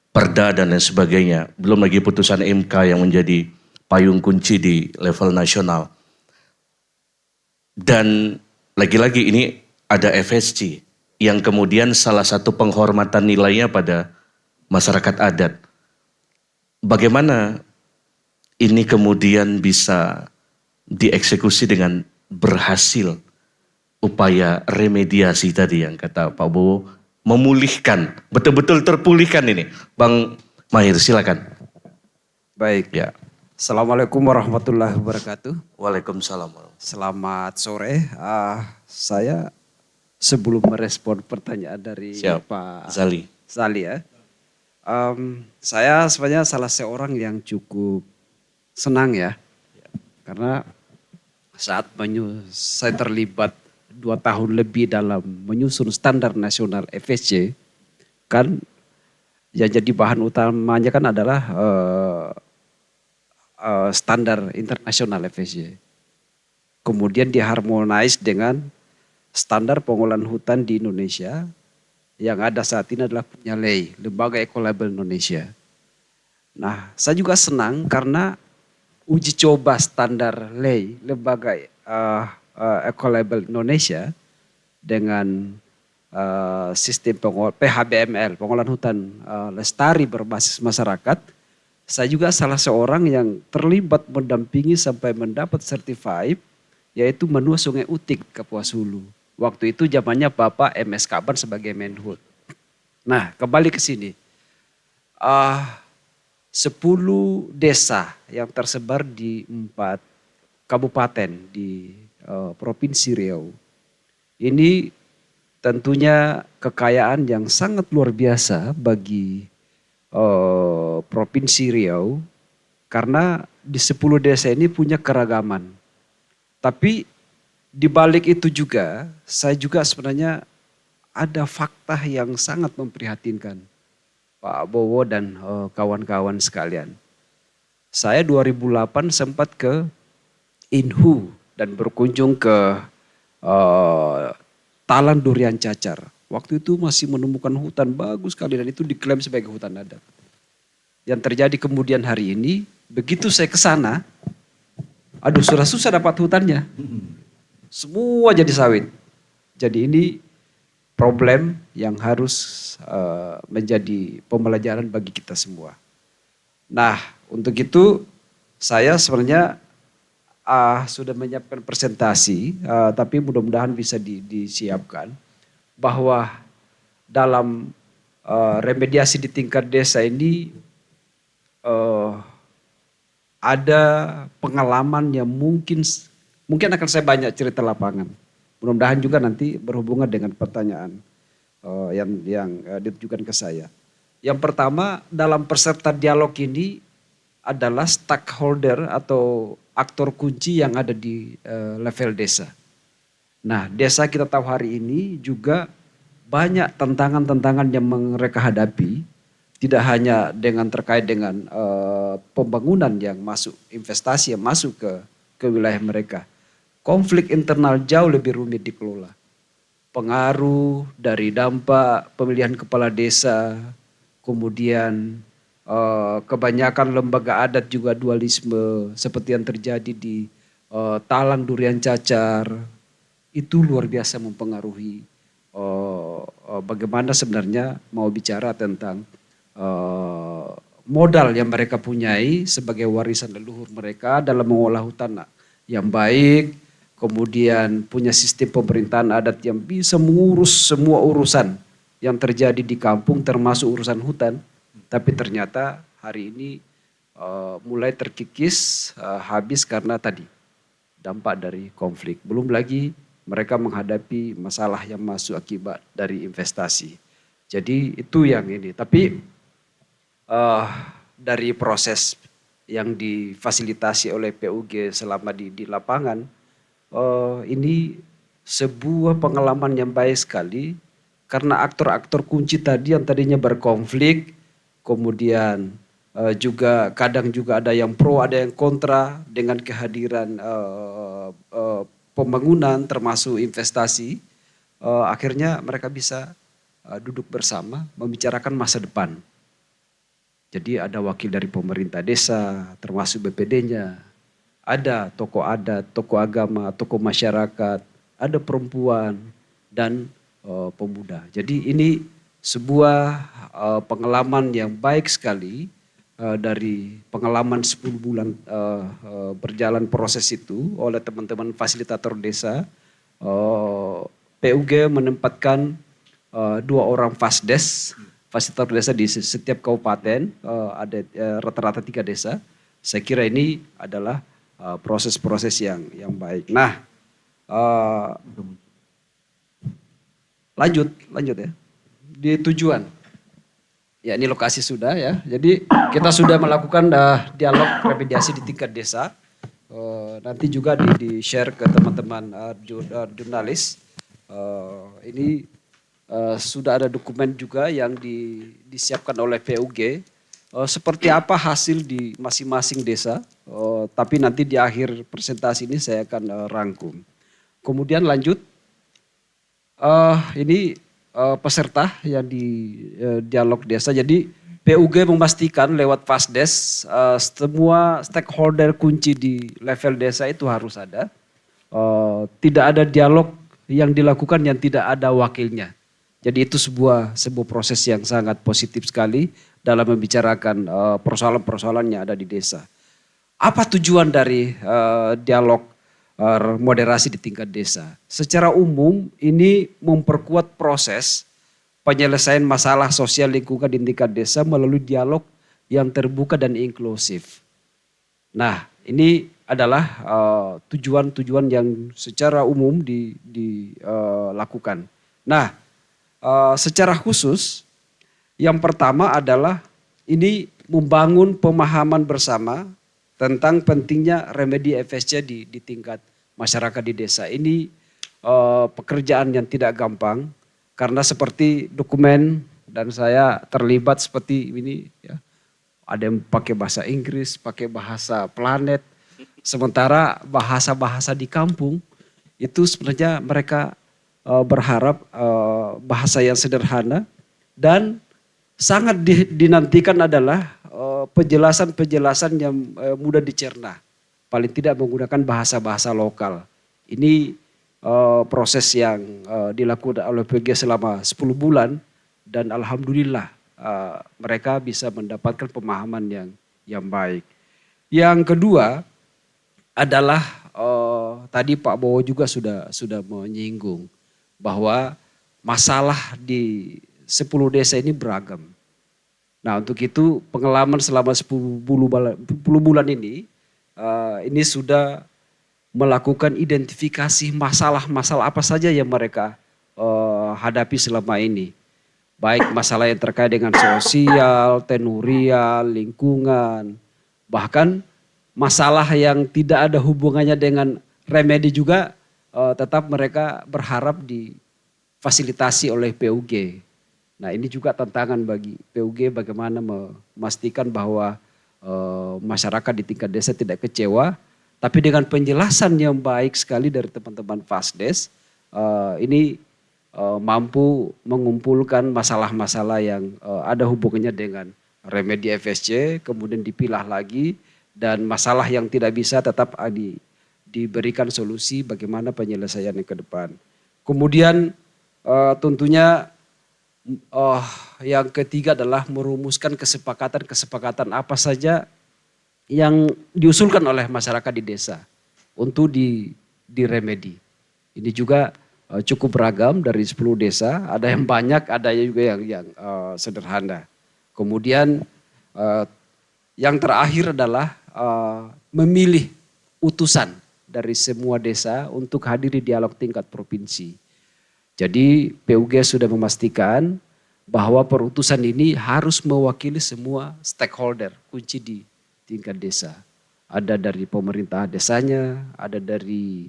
B: Perda dan lain sebagainya. Belum lagi putusan MK yang menjadi payung kunci di level nasional. Dan lagi-lagi ini ada FSC yang kemudian salah satu penghormatan nilainya pada masyarakat adat. Bagaimana ini kemudian bisa dieksekusi dengan berhasil upaya remediasi tadi yang kata Pak Bowo, memulihkan, betul-betul terpulihkan ini. Bang Mahir, silakan.
E: Baik.
B: Ya.
E: Assalamualaikum warahmatullahi wabarakatuh.
B: Waalaikumsalam.
E: Selamat sore. Saya sebelum merespon pertanyaan dari
B: Siap.
E: Pak
B: Zali.
E: Zali ya. Saya sebenarnya salah seorang yang cukup senang ya. Karena saat saya terlibat 2 tahun lebih dalam menyusun standar nasional FSC, kan yang jadi bahan utamanya kan adalah standar internasional FSC. Kemudian diharmonis dengan standar pengolahan hutan di Indonesia yang ada saat ini adalah punya LEI, Lembaga Ekolabel Indonesia. Nah, saya juga senang karena uji coba standar LEI, Lembaga Ekolabel Indonesia dengan sistem PHBML, pengolahan hutan lestari berbasis masyarakat. Saya juga salah seorang yang terlibat mendampingi sampai mendapat certified, yaitu Menua Sungai Utik, Kapuas Hulu. Waktu itu zamannya Bapak MS Kaban sebagai Menhut. Nah, kembali ke sini. 10 desa yang tersebar di 4 kabupaten di Provinsi Riau. Ini tentunya kekayaan yang sangat luar biasa bagi Provinsi Riau, karena di 10 desa ini punya keragaman. Tapi di balik itu juga, saya juga sebenarnya ada fakta yang sangat memprihatinkan, Pak Bowo dan kawan-kawan sekalian. Saya 2008 sempat ke Inhu dan berkunjung ke Talang Durian Cacar. Waktu itu masih menemukan hutan bagus sekali dan itu diklaim sebagai hutan adat. Yang terjadi kemudian hari ini, begitu saya ke sana, aduh sudah susah dapat hutannya. Semua jadi sawit. Jadi ini problem yang harus menjadi pembelajaran bagi kita semua. Nah, untuk itu saya sebenarnya sudah menyiapkan presentasi, tapi mudah-mudahan bisa disiapkan. Bahwa dalam remediasi di tingkat desa ini ada pengalaman yang mungkin akan saya banyak cerita lapangan. Mudah-mudahan juga nanti berhubungan dengan pertanyaan yang ditujukan ke saya. Yang pertama, dalam peserta dialog ini adalah stakeholder atau aktor kunci yang ada di level desa. Nah, desa kita tahu hari ini juga banyak tantangan-tantangan yang mereka hadapi. Tidak hanya terkait dengan pembangunan yang masuk, investasi yang masuk ke wilayah mereka. Konflik internal jauh lebih rumit dikelola. Pengaruh dari dampak pemilihan kepala desa, kemudian kebanyakan lembaga adat juga dualisme seperti yang terjadi di Talang Durian Cacar. Itu luar biasa mempengaruhi bagaimana sebenarnya mau bicara tentang modal yang mereka punyai sebagai warisan leluhur mereka dalam mengolah hutan yang baik, kemudian punya sistem pemerintahan adat yang bisa mengurus semua urusan yang terjadi di kampung termasuk urusan hutan. Tapi ternyata hari ini mulai terkikis, habis karena tadi dampak dari konflik. Belum lagi mereka menghadapi masalah yang masuk akibat dari investasi. Jadi itu yang ini. Tapi dari proses yang difasilitasi oleh PUG selama di lapangan, ini sebuah pengalaman yang baik sekali. Karena aktor-aktor kunci tadi yang tadinya berkonflik, kemudian juga kadang juga ada yang pro, ada yang kontra dengan kehadiran pembangunan termasuk investasi. Akhirnya mereka bisa duduk bersama membicarakan masa depan. Jadi ada wakil dari pemerintah desa, termasuk BPD-nya, ada tokoh adat, tokoh agama, tokoh masyarakat, ada perempuan dan pemuda. Jadi ini sebuah pengalaman yang baik sekali dari pengalaman 10 bulan berjalan proses itu oleh teman-teman fasilitator desa. PUG menempatkan 2 orang fasdes, fasilitator desa di setiap kabupaten, ada rata-rata 3 desa. Saya kira ini adalah proses-proses yang baik. Nah, lanjut ya. Di tujuan, ya ini lokasi sudah ya. Jadi kita sudah melakukan dialog remediasi di tingkat desa. Nanti juga di share ke teman-teman jurnalis. Ini sudah ada dokumen juga yang disiapkan oleh PUG. Seperti apa hasil di masing-masing desa. Tapi nanti di akhir presentasi ini saya akan rangkum. Kemudian lanjut. Ini peserta yang di dialog desa. Jadi PUG memastikan lewat Fasdes semua stakeholder kunci di level desa itu harus ada. Tidak ada dialog yang dilakukan yang tidak ada wakilnya. Jadi itu sebuah proses yang sangat positif sekali dalam membicarakan persoalan-persoalan yang ada di desa. Apa tujuan dari dialog moderasi di tingkat desa? Secara umum ini memperkuat proses penyelesaian masalah sosial lingkungan di tingkat desa melalui dialog yang terbuka dan inklusif. Nah, ini adalah tujuan-tujuan yang secara umum dilakukan. Nah, secara khusus yang pertama adalah ini membangun pemahaman bersama tentang pentingnya remedi FSC di tingkat masyarakat di desa. Ini pekerjaan yang tidak gampang karena seperti dokumen dan saya terlibat seperti ini ya. Ada yang pakai bahasa Inggris, pakai bahasa planet. Sementara bahasa-bahasa di kampung itu sebenarnya mereka berharap bahasa yang sederhana dan sangat dinantikan adalah penjelasan-penjelasan yang mudah dicerna. Paling tidak menggunakan bahasa-bahasa lokal. Ini proses yang dilakukan oleh PUG selama 10 bulan dan alhamdulillah mereka bisa mendapatkan pemahaman yang baik. Yang kedua adalah tadi Pak Bowo juga sudah menyinggung bahwa masalah di 10 desa ini beragam. Nah untuk itu pengalaman selama 10 bulan ini sudah melakukan identifikasi masalah-masalah apa saja yang mereka hadapi selama ini. Baik masalah yang terkait dengan sosial, tenurial, lingkungan, bahkan masalah yang tidak ada hubungannya dengan remedi juga tetap mereka berharap difasilitasi oleh PUG. Nah ini juga tantangan bagi PUG bagaimana memastikan bahwa masyarakat di tingkat desa tidak kecewa. Tapi dengan penjelasan yang baik sekali dari teman-teman Fasdes, ini mampu mengumpulkan masalah-masalah yang ada hubungannya dengan remedi FSC, kemudian dipilah lagi, dan masalah yang tidak bisa tetap diberikan solusi bagaimana penyelesaiannya ke depan. Kemudian tentunya yang ketiga adalah merumuskan kesepakatan apa saja yang diusulkan oleh masyarakat di desa untuk diremedi. Ini juga cukup beragam dari 10 desa, ada yang banyak, ada juga yang sederhana. Kemudian yang terakhir adalah memilih utusan dari semua desa untuk hadir di dialog tingkat provinsi. Jadi PUG sudah memastikan bahwa perutusan ini harus mewakili semua stakeholder kunci di tingkat desa. Ada dari pemerintah desanya, ada dari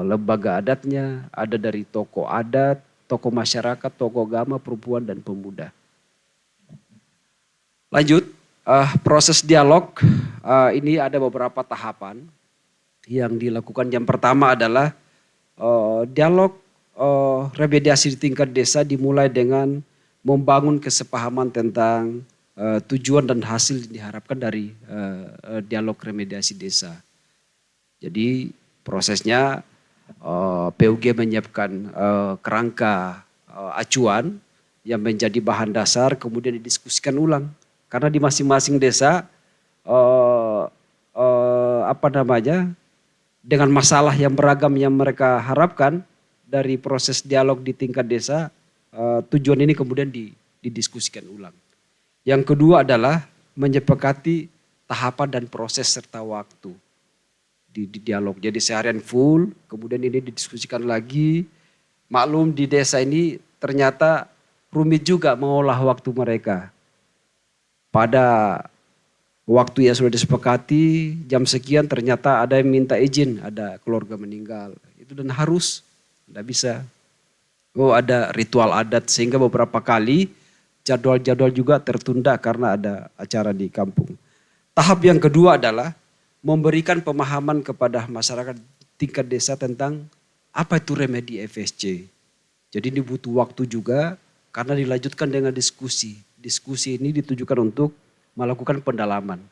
E: lembaga adatnya, ada dari tokoh adat, tokoh masyarakat, tokoh agama, perempuan dan pemuda. Lanjut, Proses dialog ini ada beberapa tahapan yang dilakukan. Yang pertama adalah dialog remediasi di tingkat desa dimulai dengan membangun kesepahaman tentang tujuan dan hasil yang diharapkan dari dialog remediasi desa. Jadi prosesnya PUG menyiapkan kerangka acuan yang menjadi bahan dasar kemudian didiskusikan ulang. Karena di masing-masing desa dengan masalah yang beragam yang mereka harapkan dari proses dialog di tingkat desa, tujuan ini kemudian didiskusikan ulang. Yang kedua adalah menyepakati tahapan dan proses serta waktu di dialog. Jadi seharian full, kemudian ini didiskusikan lagi. Maklum di desa ini ternyata rumit juga mengolah waktu mereka. Pada waktu yang sudah disepakati jam sekian ternyata ada yang minta izin, ada keluarga meninggal. Itu dan harus, tidak bisa. Oh ada ritual adat sehingga beberapa kali jadwal-jadwal juga tertunda karena ada acara di kampung. Tahap yang kedua adalah memberikan pemahaman kepada masyarakat tingkat desa tentang apa itu remedi FSC. Jadi ini butuh waktu juga karena dilanjutkan dengan diskusi. Diskusi ini ditujukan untuk melakukan pendalaman.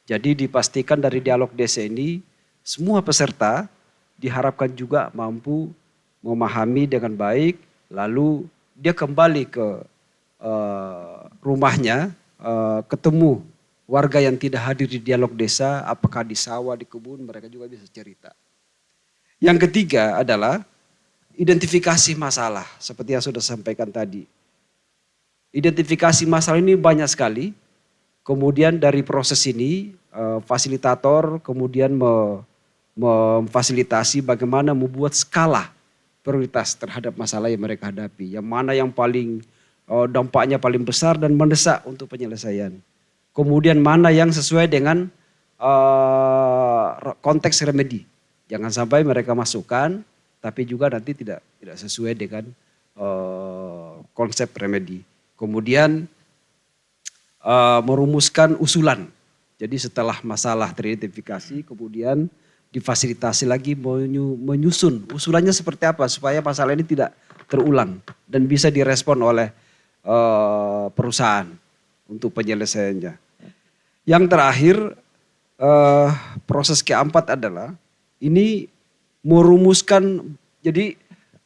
E: Jadi dipastikan dari dialog desa ini semua peserta diharapkan juga mampu memahami dengan baik, lalu dia kembali ke rumahnya, ketemu warga yang tidak hadir di dialog desa, apakah di sawah, di kebun, mereka juga bisa cerita. Yang ketiga adalah identifikasi masalah, seperti yang sudah sampaikan tadi. Identifikasi masalah ini banyak sekali, kemudian dari proses ini fasilitator kemudian memfasilitasi bagaimana membuat skala prioritas terhadap masalah yang mereka hadapi. Yang mana yang paling dampaknya paling besar dan mendesak untuk penyelesaian. Kemudian mana yang sesuai dengan konteks remedi. Jangan sampai mereka masukkan tapi juga nanti tidak sesuai dengan konsep remedi. Kemudian merumuskan usulan. Jadi setelah masalah teridentifikasi kemudian difasilitasi lagi menyusun usulannya seperti apa supaya masalah ini tidak terulang dan bisa direspon oleh perusahaan untuk penyelesaiannya. Yang terakhir proses keempat adalah ini merumuskan, jadi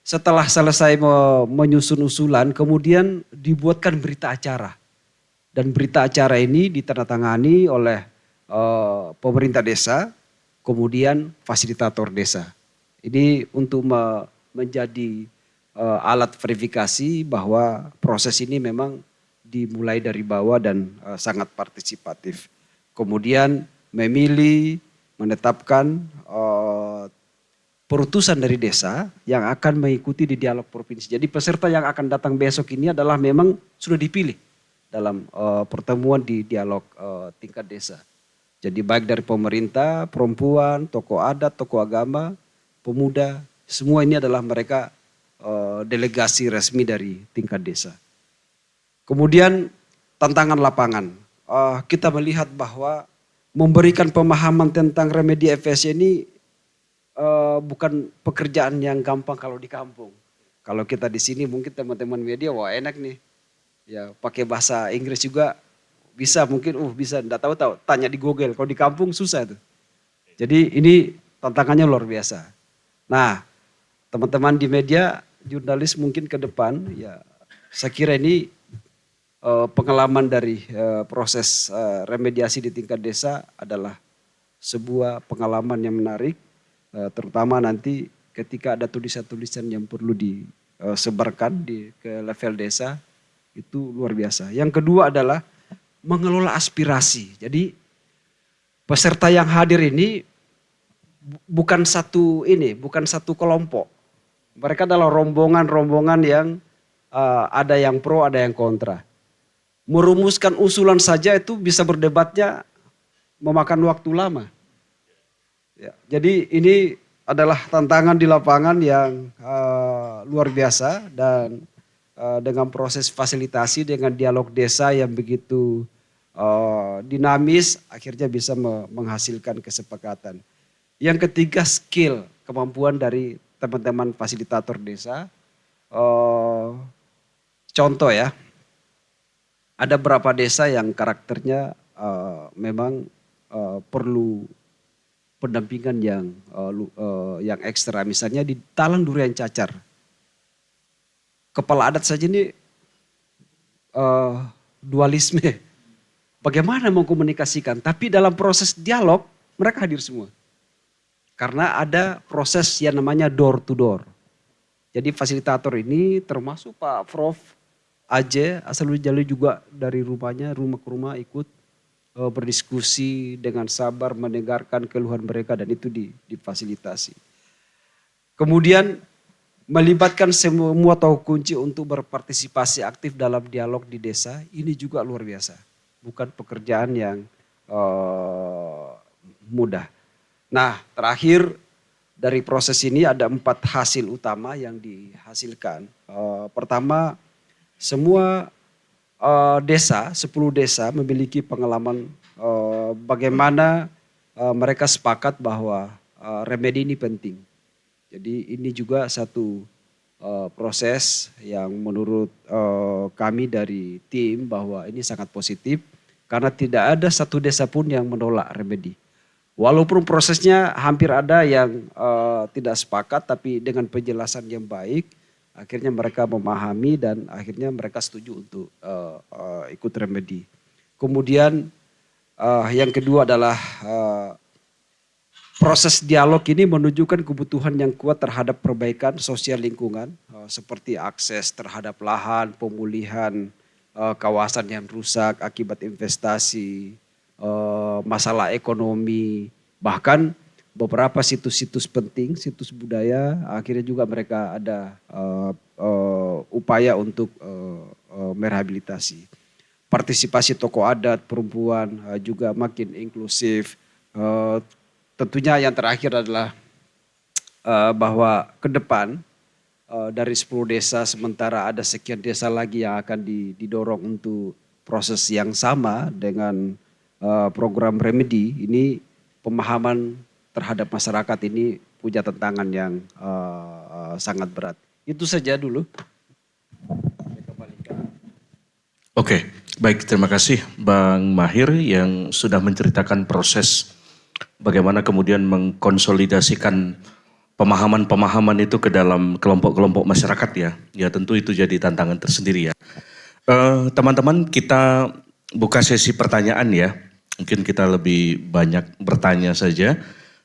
E: setelah selesai menyusun usulan kemudian dibuatkan berita acara. Dan berita acara ini ditandatangani oleh pemerintah desa, kemudian fasilitator desa. Ini untuk menjadi alat verifikasi bahwa proses ini memang dimulai dari bawah dan sangat partisipatif. Kemudian memilih, menetapkan perutusan dari desa yang akan mengikuti di dialog provinsi. Jadi peserta yang akan datang besok ini adalah memang sudah dipilih dalam pertemuan di dialog tingkat desa. Jadi baik dari pemerintah, perempuan, tokoh adat, tokoh agama, pemuda, semua ini adalah mereka delegasi resmi dari tingkat desa. Kemudian tantangan lapangan. Kita melihat bahwa memberikan pemahaman tentang remedi FSC ini bukan pekerjaan yang gampang kalau di kampung. Kalau kita di sini mungkin teman-teman media wah enak nih. Ya pakai bahasa Inggris juga bisa mungkin bisa enggak tahu tanya di Google. Kalau di kampung susah tuh. Jadi ini tantangannya luar biasa. Nah, teman-teman di media, jurnalis mungkin ke depan ya saya kira ini pengalaman dari proses remediasi di tingkat desa adalah sebuah pengalaman yang menarik. Terutama nanti ketika ada tulisan-tulisan yang perlu disebarkan ke level desa, itu luar biasa. Yang kedua adalah mengelola aspirasi. Jadi peserta yang hadir ini bukan satu kelompok. Mereka adalah rombongan-rombongan yang ada yang pro, ada yang kontra. Merumuskan usulan saja itu bisa berdebatnya memakan waktu lama. Ya, jadi ini adalah tantangan di lapangan yang luar biasa dan dengan proses fasilitasi dengan dialog desa yang begitu dinamis, akhirnya bisa menghasilkan kesepakatan. Yang ketiga skill, kemampuan dari teman-teman fasilitator desa. Contoh ya, ada beberapa desa yang karakternya memang perlu pendampingan yang ekstra. Misalnya di Talang Durian Cacar, kepala adat saja ini dualisme. Bagaimana mengkomunikasikan? Tapi dalam proses dialog mereka hadir semua. Karena ada proses yang namanya door to door. Jadi fasilitator ini termasuk Pak Prof. Aje, asal Jalu juga dari rumahnya, rumah ke rumah ikut berdiskusi dengan sabar, mendengarkan keluhan mereka dan itu difasilitasi. Kemudian melibatkan semua tokoh kunci untuk berpartisipasi aktif dalam dialog di desa, ini juga luar biasa. Bukan pekerjaan yang mudah. Nah, terakhir dari proses ini ada 4 hasil utama yang dihasilkan. Pertama, semua desa, 10 desa memiliki pengalaman bagaimana mereka sepakat bahwa remedi ini penting. Jadi ini juga satu proses yang menurut kami dari tim bahwa ini sangat positif karena tidak ada satu desa pun yang menolak remedi. Walaupun prosesnya hampir ada yang tidak sepakat tapi dengan penjelasan yang baik akhirnya mereka memahami dan akhirnya mereka setuju untuk ikut remedi. Kemudian yang kedua adalah proses dialog ini menunjukkan kebutuhan yang kuat terhadap perbaikan sosial lingkungan seperti akses terhadap lahan, pemulihan kawasan yang rusak akibat investasi, masalah ekonomi, bahkan beberapa situs-situs penting, situs budaya, akhirnya juga mereka ada upaya untuk merehabilitasi. Partisipasi tokoh adat, perempuan juga makin inklusif. Tentunya yang terakhir adalah bahwa ke depan dari 10 desa sementara ada sekian desa lagi yang akan didorong untuk proses yang sama dengan program remedi. Ini pemahaman terhadap masyarakat ini punya tantangan yang sangat berat. Itu saja dulu.
B: Oke, baik, terima kasih Bang Mahir yang sudah menceritakan proses bagaimana kemudian mengkonsolidasikan pemahaman-pemahaman itu ke dalam kelompok-kelompok masyarakat ya. Ya tentu itu jadi tantangan tersendiri ya. Teman-teman kita buka sesi pertanyaan ya. Mungkin kita lebih banyak bertanya saja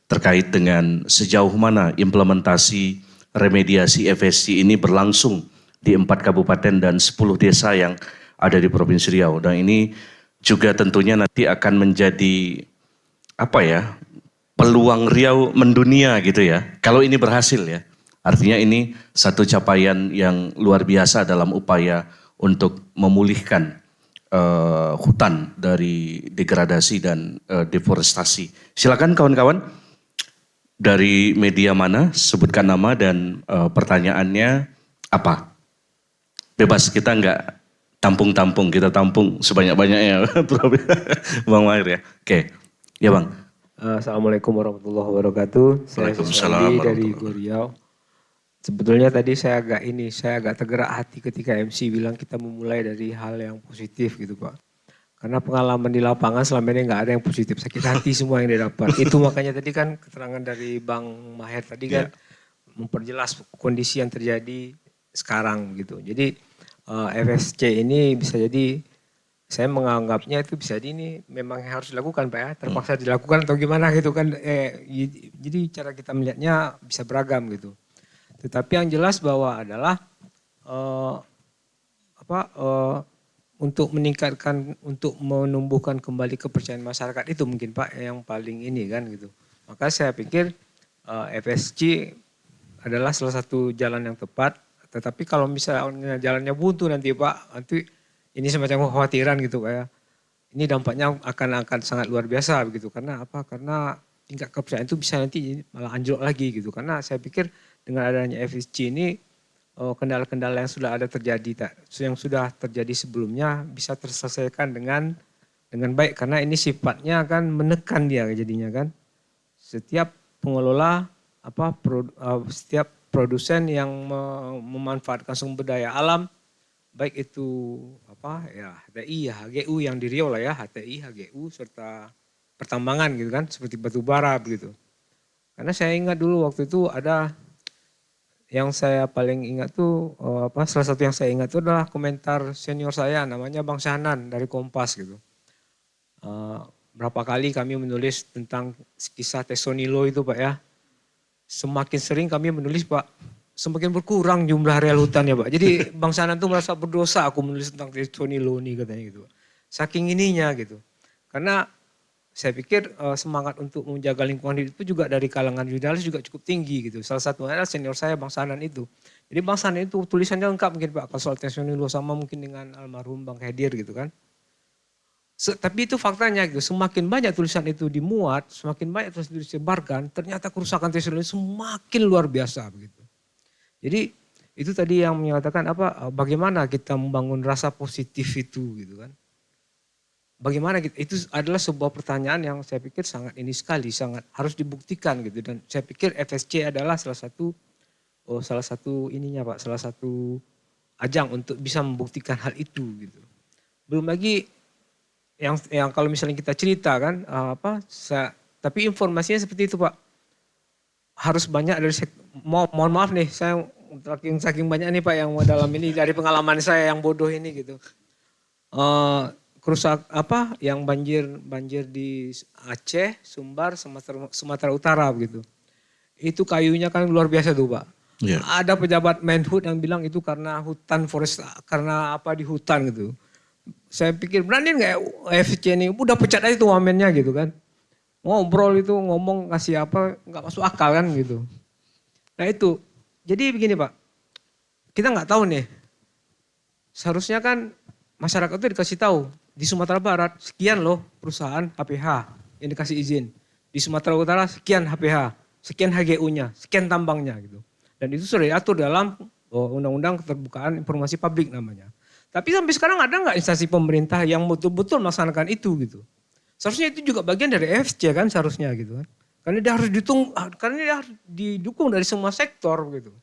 B: terkait dengan sejauh mana implementasi remediasi FSC ini berlangsung di 4 kabupaten dan 10 desa yang ada di Provinsi Riau. Dan ini juga tentunya nanti akan menjadi peluang Riau mendunia gitu ya. Kalau ini berhasil ya. Artinya ini satu capaian yang luar biasa dalam upaya untuk memulihkan hutan dari degradasi dan deforestasi. Silakan kawan-kawan dari media mana, sebutkan nama dan pertanyaannya apa. Bebas, kita enggak tampung-tampung, kita tampung sebanyak-banyaknya. Bang Mahir ya. Oke, ya Bang.
F: Assalamualaikum warahmatullahi wabarakatuh. Saya Suswandi dari Riau. Sebetulnya tadi saya agak tergerak hati ketika MC bilang kita memulai dari hal yang positif gitu Pak. Karena pengalaman di lapangan selama ini nggak ada yang positif, sakit hati semua yang didapat. Itu makanya tadi kan keterangan dari Bang Mahir tadi kan memperjelas kondisi yang terjadi sekarang gitu. Jadi FSC ini bisa jadi saya menganggapnya itu bisa jadi ini memang harus dilakukan Pak ya, terpaksa dilakukan atau gimana gitu kan. Jadi cara kita melihatnya bisa beragam gitu. Tetapi yang jelas bahwa adalah untuk meningkatkan, untuk menumbuhkan kembali kepercayaan masyarakat itu mungkin Pak yang paling ini kan gitu. Maka saya pikir FSC adalah salah satu jalan yang tepat. Tetapi kalau misalnya jalannya buntu nanti Pak, nanti ini semacam kekhawatiran gitu Pak ya. Ini dampaknya akan sangat luar biasa begitu. Karena apa? Karena tingkat kepercayaan itu bisa nanti malah anjlok lagi gitu. Karena saya pikir dengan adanya FSC ini kendala-kendala yang sudah terjadi sebelumnya bisa terselesaikan dengan dengan baik karena ini sifatnya akan menekan dia jadinya kan. Setiap pengelola setiap produsen yang memanfaatkan sumber daya alam baik itu HTI, HGU yang di Riau lah ya, HTI, HGU serta pertambangan gitu kan seperti batu bara begitu. Karena saya ingat dulu waktu itu ada yang saya paling ingat tuh salah satu yang saya ingat itu adalah komentar senior saya namanya Bang Syahanan dari Kompas gitu. Berapa kali kami menulis tentang kisah Tesonilo itu Pak ya. Semakin sering kami menulis Pak, semakin berkurang jumlah areal hutan ya Pak. Jadi Bang Syahanan tuh merasa berdosa aku menulis tentang Tesonilo nih katanya gitu. Saking ininya gitu. Karena saya pikir semangat untuk menjaga lingkungan hidup itu juga dari kalangan jurnalis juga cukup tinggi gitu. Salah satunya adalah senior saya Bang Syahanan itu. Jadi Bang Syahanan itu tulisannya lengkap mungkin Pak. Kalau soal Tesonilo sama mungkin dengan almarhum Bang Hedir gitu kan. Tapi itu faktanya gitu, semakin banyak tulisan itu dimuat, semakin banyak tulisan itu disebarkan, ternyata kerusakan Tesonilo semakin luar biasa begitu. Jadi itu tadi yang menyatakan bagaimana kita membangun rasa positif itu gitu kan. Bagaimana kita, itu adalah sebuah pertanyaan yang saya pikir sangat ini sekali, sangat harus dibuktikan gitu. Dan saya pikir FSC adalah salah satu ininya Pak, salah satu ajang untuk bisa membuktikan hal itu gitu. Belum lagi yang kalau misalnya kita cerita kan tapi informasinya seperti itu Pak. Harus banyak dari mohon maaf nih saya saking banyak nih Pak yang dalam ini dari pengalaman saya yang bodoh ini gitu. Yang banjir di Aceh, Sumbar, Sumatera Utara begitu. Itu kayunya kan luar biasa tuh Pak. Yeah. Ada pejabat Menhub yang bilang itu karena karena di hutan gitu. Saya pikir berani nggak FSC ini udah pecat aja tuh wamennya gitu kan. Ngobrol itu ngomong ngasih nggak masuk akal kan gitu. Nah itu jadi begini Pak, kita nggak tahu nih. Seharusnya kan masyarakat itu dikasih tahu di Sumatera Barat sekian loh perusahaan HPH yang dikasih izin. Di Sumatera Utara sekian HPH, sekian HGU-nya, sekian tambangnya gitu. Dan itu sudah diatur dalam Undang-Undang Keterbukaan Informasi Publik namanya. Tapi sampai sekarang ada nggak instansi pemerintah yang betul-betul melaksanakan itu gitu? Seharusnya itu juga bagian dari FSC kan seharusnya gitu kan. Karena dia harus didukung dari semua sektor gitu.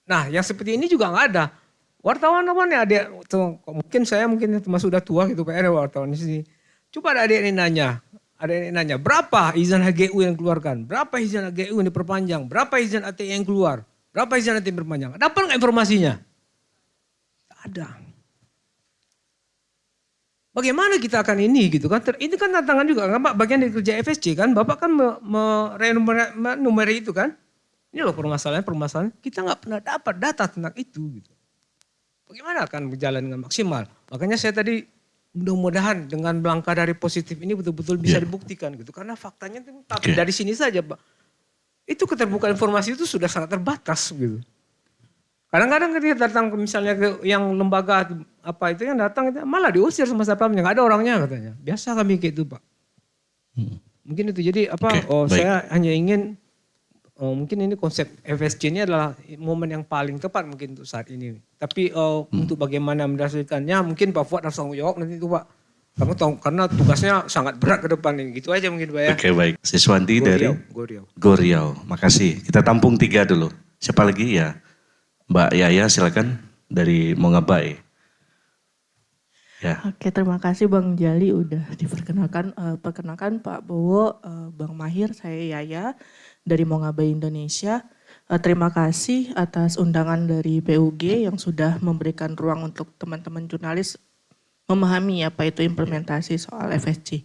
F: Nah yang seperti ini juga nggak ada. Wartawan ya mungkin saya termasuk udah tua gitu Pak wartawan di sini. Coba ada adik ini nanya berapa izin HGU yang dikeluarkan, berapa izin HGU yang diperpanjang, berapa izin ATI yang keluar, berapa izin ATI berpanjang. Dapat nggak informasinya? Ada. Bagaimana kita akan ini gitu kan? Ini kan tantangan juga kan Pak, bagian dari kerja FSC kan. Bapak kan menumeri itu kan. Ini loh permasalahan kita nggak pernah dapat data tentang itu gitu. Bagaimana akan berjalan dengan maksimal? Makanya saya tadi mudah-mudahan dengan langkah dari positif ini betul-betul bisa dibuktikan gitu. Karena faktanya tapi dari sini saja Pak. Itu keterbukaan informasi itu sudah sangat terbatas gitu. Kadang-kadang ketika datang misalnya ke yang lembaga itu yang datang malah diusir sama satpamnya, nggak ada orangnya katanya. Biasa kami kayak itu Pak. Mungkin itu jadi saya hanya ingin mungkin ini konsep FSC ini adalah momen yang paling tepat mungkin untuk saat ini. Tapi untuk bagaimana mendasarkannya mungkin Pak Fuad harus tanggung jawab nanti itu Pak. Kamu tahu karena tugasnya sangat berat ke depan ini. Gitu aja mungkin Pak ya.
B: Oke baik. Siswanti dari Goriau. Makasih. Kita tampung 3 dulu. Siapa lagi ya? Mbak Yaya silakan dari Mongabai. Ya.
G: Oke, terima kasih Bang Jali udah diperkenalkan. Perkenalkan Pak Bowo, Bang Mahir, saya Yaya dari Mongabai Indonesia. Terima kasih atas undangan dari PUG yang sudah memberikan ruang untuk teman-teman jurnalis memahami apa itu implementasi soal FSC.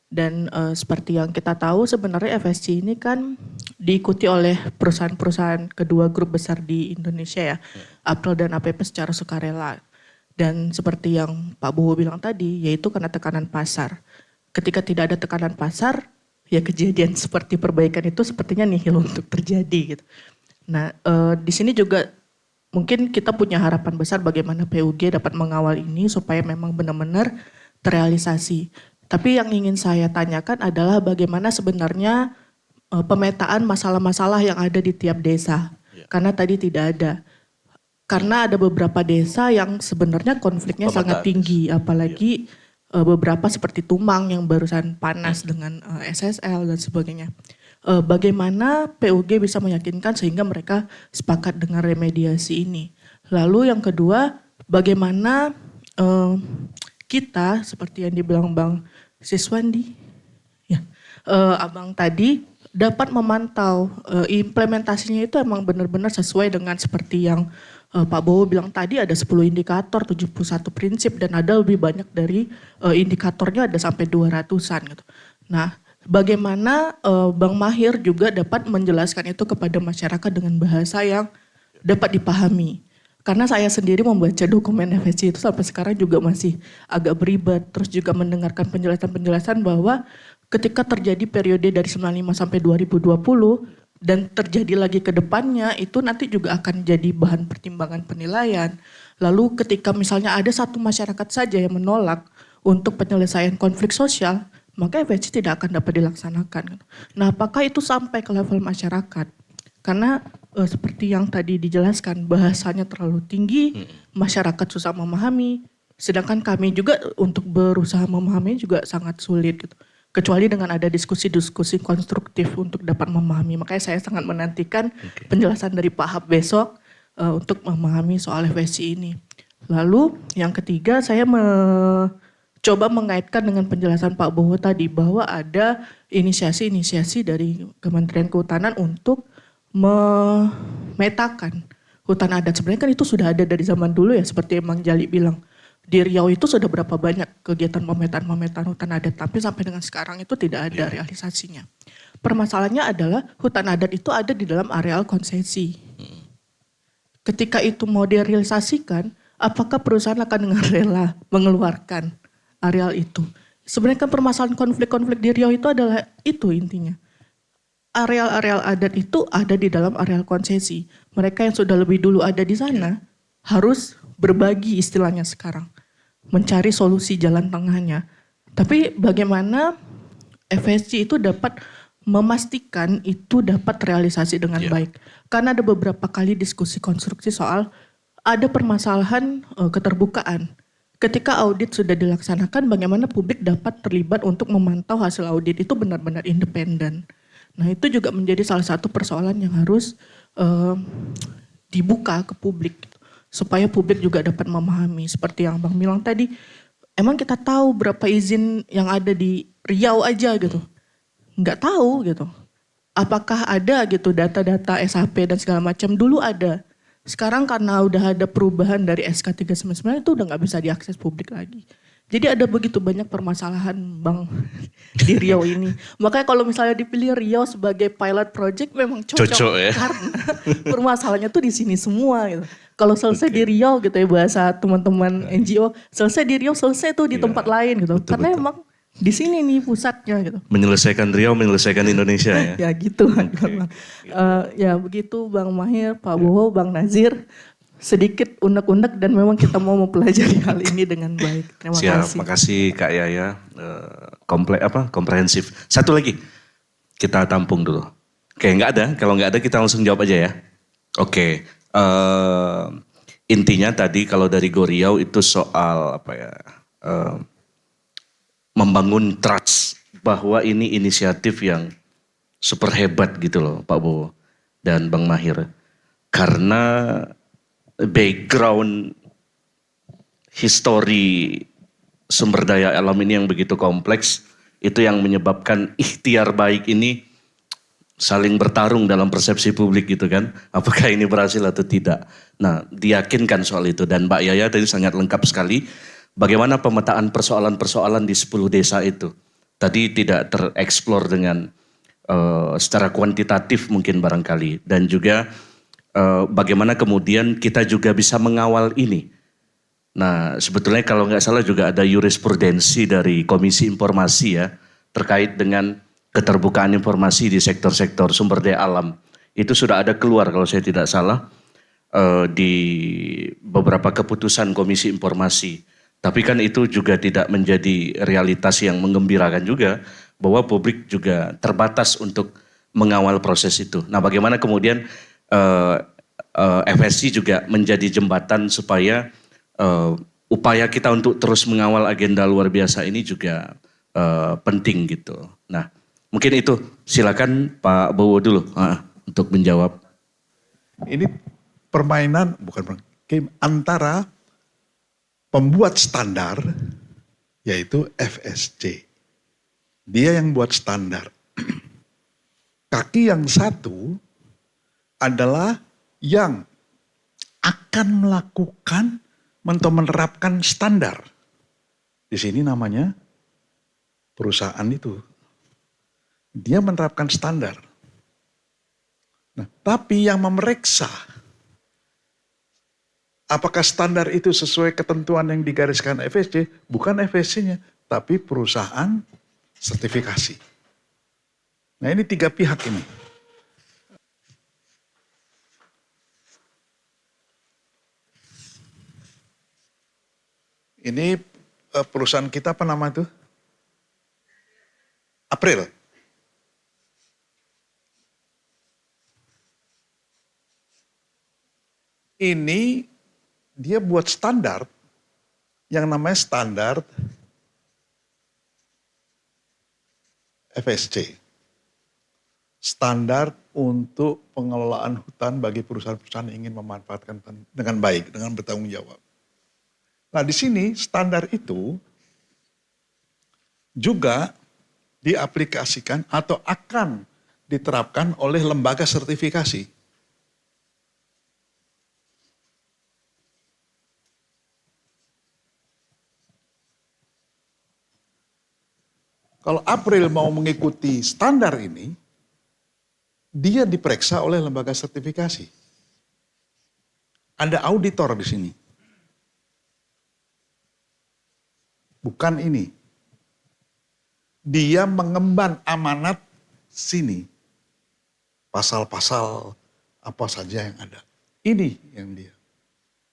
G: Dan seperti yang kita tahu sebenarnya FSC ini kan diikuti oleh perusahaan-perusahaan kedua grup besar di Indonesia ya, April dan APP secara sukarela. Dan seperti yang Pak Bowo bilang tadi, yaitu karena tekanan pasar. Ketika tidak ada tekanan pasar, ya kejadian seperti perbaikan itu sepertinya nihil untuk terjadi gitu. Nah di sini juga mungkin kita punya harapan besar bagaimana PUG dapat mengawal ini supaya memang benar-benar terrealisasi. Tapi yang ingin saya tanyakan adalah bagaimana sebenarnya pemetaan masalah-masalah yang ada di tiap desa. Karena tadi tidak ada. Karena ada beberapa desa yang sebenarnya konfliknya sangat tinggi. Apalagi beberapa seperti Tumang yang barusan panas dengan SSL dan sebagainya. Bagaimana PUG bisa meyakinkan sehingga mereka sepakat dengan remediasi ini. Lalu yang kedua, bagaimana kita seperti yang dibilang Bang Siswandi, ya, Abang tadi dapat memantau implementasinya itu emang benar-benar sesuai dengan seperti yang Pak Bowo bilang tadi, ada 10 indikator, 71 prinsip, dan ada lebih banyak dari indikatornya, ada sampai 200-an gitu. Nah, bagaimana Bang Mahir juga dapat menjelaskan itu kepada masyarakat dengan bahasa yang dapat dipahami. Karena saya sendiri membaca dokumen FSC itu sampai sekarang juga masih agak beribad. Terus juga mendengarkan penjelasan-penjelasan bahwa ketika terjadi periode dari 95 sampai 2020, dan terjadi lagi ke depannya, itu nanti juga akan jadi bahan pertimbangan penilaian. Lalu ketika misalnya ada satu masyarakat saja yang menolak untuk penyelesaian konflik sosial, maka FSC tidak akan dapat dilaksanakan. Nah, apakah itu sampai ke level masyarakat? Karena seperti yang tadi dijelaskan, bahasanya terlalu tinggi, masyarakat susah memahami, sedangkan kami juga untuk berusaha memahami juga sangat sulit gitu. Kecuali dengan ada diskusi-diskusi konstruktif untuk dapat memahami. Makanya saya sangat menantikan penjelasan dari Pak Hab besok untuk memahami soal FSC ini. Lalu yang ketiga, saya coba mengaitkan dengan penjelasan Pak Bowo tadi bahwa ada inisiasi-inisiasi dari Kementerian Kehutanan untuk memetakan hutan adat. Sebenarnya kan itu sudah ada dari zaman dulu ya, seperti Bang Jali bilang. Di Riau itu sudah berapa banyak kegiatan pemetaan hutan adat, tapi sampai dengan sekarang itu tidak ada realisasinya. Permasalahannya adalah hutan adat itu ada di dalam areal konsesi. Ketika itu mau direalisasikan, apakah perusahaan akan dengan rela mengeluarkan areal itu? Sebenarnya kan permasalahan konflik-konflik di Riau itu adalah itu intinya. Areal-areal adat itu ada di dalam areal konsesi. Mereka yang sudah lebih dulu ada di sana harus berbagi istilahnya sekarang. Mencari solusi jalan tengahnya. Tapi bagaimana FSC itu dapat memastikan itu dapat realisasi dengan baik. Karena ada beberapa kali diskusi konstruksi soal ada permasalahan keterbukaan. Ketika audit sudah dilaksanakan, bagaimana publik dapat terlibat untuk memantau hasil audit itu benar-benar independen. Nah, itu juga menjadi salah satu persoalan yang harus dibuka ke publik. Supaya publik juga dapat memahami. Seperti yang Bang bilang tadi, emang kita tahu berapa izin yang ada di Riau aja gitu. Nggak tahu gitu. Apakah ada gitu data-data SHP dan segala macam, dulu ada. Sekarang karena udah ada perubahan dari SK 399 itu udah nggak bisa diakses publik lagi. Jadi ada begitu banyak permasalahan Bang di Riau ini. Makanya kalau misalnya dipilih Riau sebagai pilot project memang cocok ya? Karena permasalahannya tuh di sini semua gitu. Kalau selesai di Riau gitu ya bahasa teman-teman NGO, selesai di Riau selesai tuh di tempat lain gitu. Karena emang di sini nih pusatnya gitu.
B: Menyelesaikan Riau, menyelesaikan Indonesia ya.
G: Ya gitu. Ya begitu Bang Mahir, Pak Bowo, Bang Nazir. Sedikit unek-unek dan memang kita mau mempelajari hal ini dengan baik. Terima kasih.
B: Makasih Kak Yaya, komprehensif. Satu lagi, kita tampung dulu. Oke, nggak ada. Kalau nggak ada kita langsung jawab aja ya. Oke, intinya tadi kalau dari Goriau itu soal membangun trust bahwa ini inisiatif yang super hebat gitu loh Pak Bowo dan Bang Mahir. Karena background histori sumber daya alam ini yang begitu kompleks, itu yang menyebabkan ikhtiar baik ini saling bertarung dalam persepsi publik gitu kan. Apakah ini berhasil atau tidak. Nah, diyakinkan soal itu. Dan Mbak Yaya tadi sangat lengkap sekali bagaimana pemetaan persoalan-persoalan di 10 desa itu. Tadi tidak tereksplor dengan secara kuantitatif mungkin barangkali. Dan juga bagaimana kemudian kita juga bisa mengawal ini. Nah, sebetulnya kalau nggak salah juga ada jurisprudensi dari Komisi Informasi ya, terkait dengan keterbukaan informasi di sektor-sektor sumber daya alam. Itu sudah ada keluar kalau saya tidak salah di beberapa keputusan Komisi Informasi. Tapi kan itu juga tidak menjadi realitas yang menggembirakan juga, bahwa publik juga terbatas untuk mengawal proses itu. Nah, bagaimana kemudian FSC juga menjadi jembatan supaya upaya kita untuk terus mengawal agenda luar biasa ini juga penting gitu. Nah, mungkin itu silakan Pak Bowo dulu untuk menjawab.
D: Ini permainan, bukan game antara pembuat standar, yaitu FSC. Dia yang buat standar. Kaki yang satu adalah yang akan melakukan atau menerapkan standar. Di sini namanya perusahaan itu. Dia menerapkan standar. Nah, tapi yang memeriksa apakah standar itu sesuai ketentuan yang digariskan FSC, bukan FSC-nya, tapi perusahaan sertifikasi. Nah, ini 3 pihak ini. Ini perusahaan kita apa nama itu? April. Ini dia buat standar yang namanya standar FSC. Standar untuk pengelolaan hutan bagi perusahaan-perusahaan yang ingin memanfaatkan hutan dengan baik, dengan bertanggung jawab. Nah, di sini standar itu juga diaplikasikan atau akan diterapkan oleh lembaga sertifikasi. Kalau April mau mengikuti standar ini, dia diperiksa oleh lembaga sertifikasi. Ada auditor di sini. Bukan ini. Dia mengemban amanat sini. Pasal-pasal apa saja yang ada. Ini yang dia.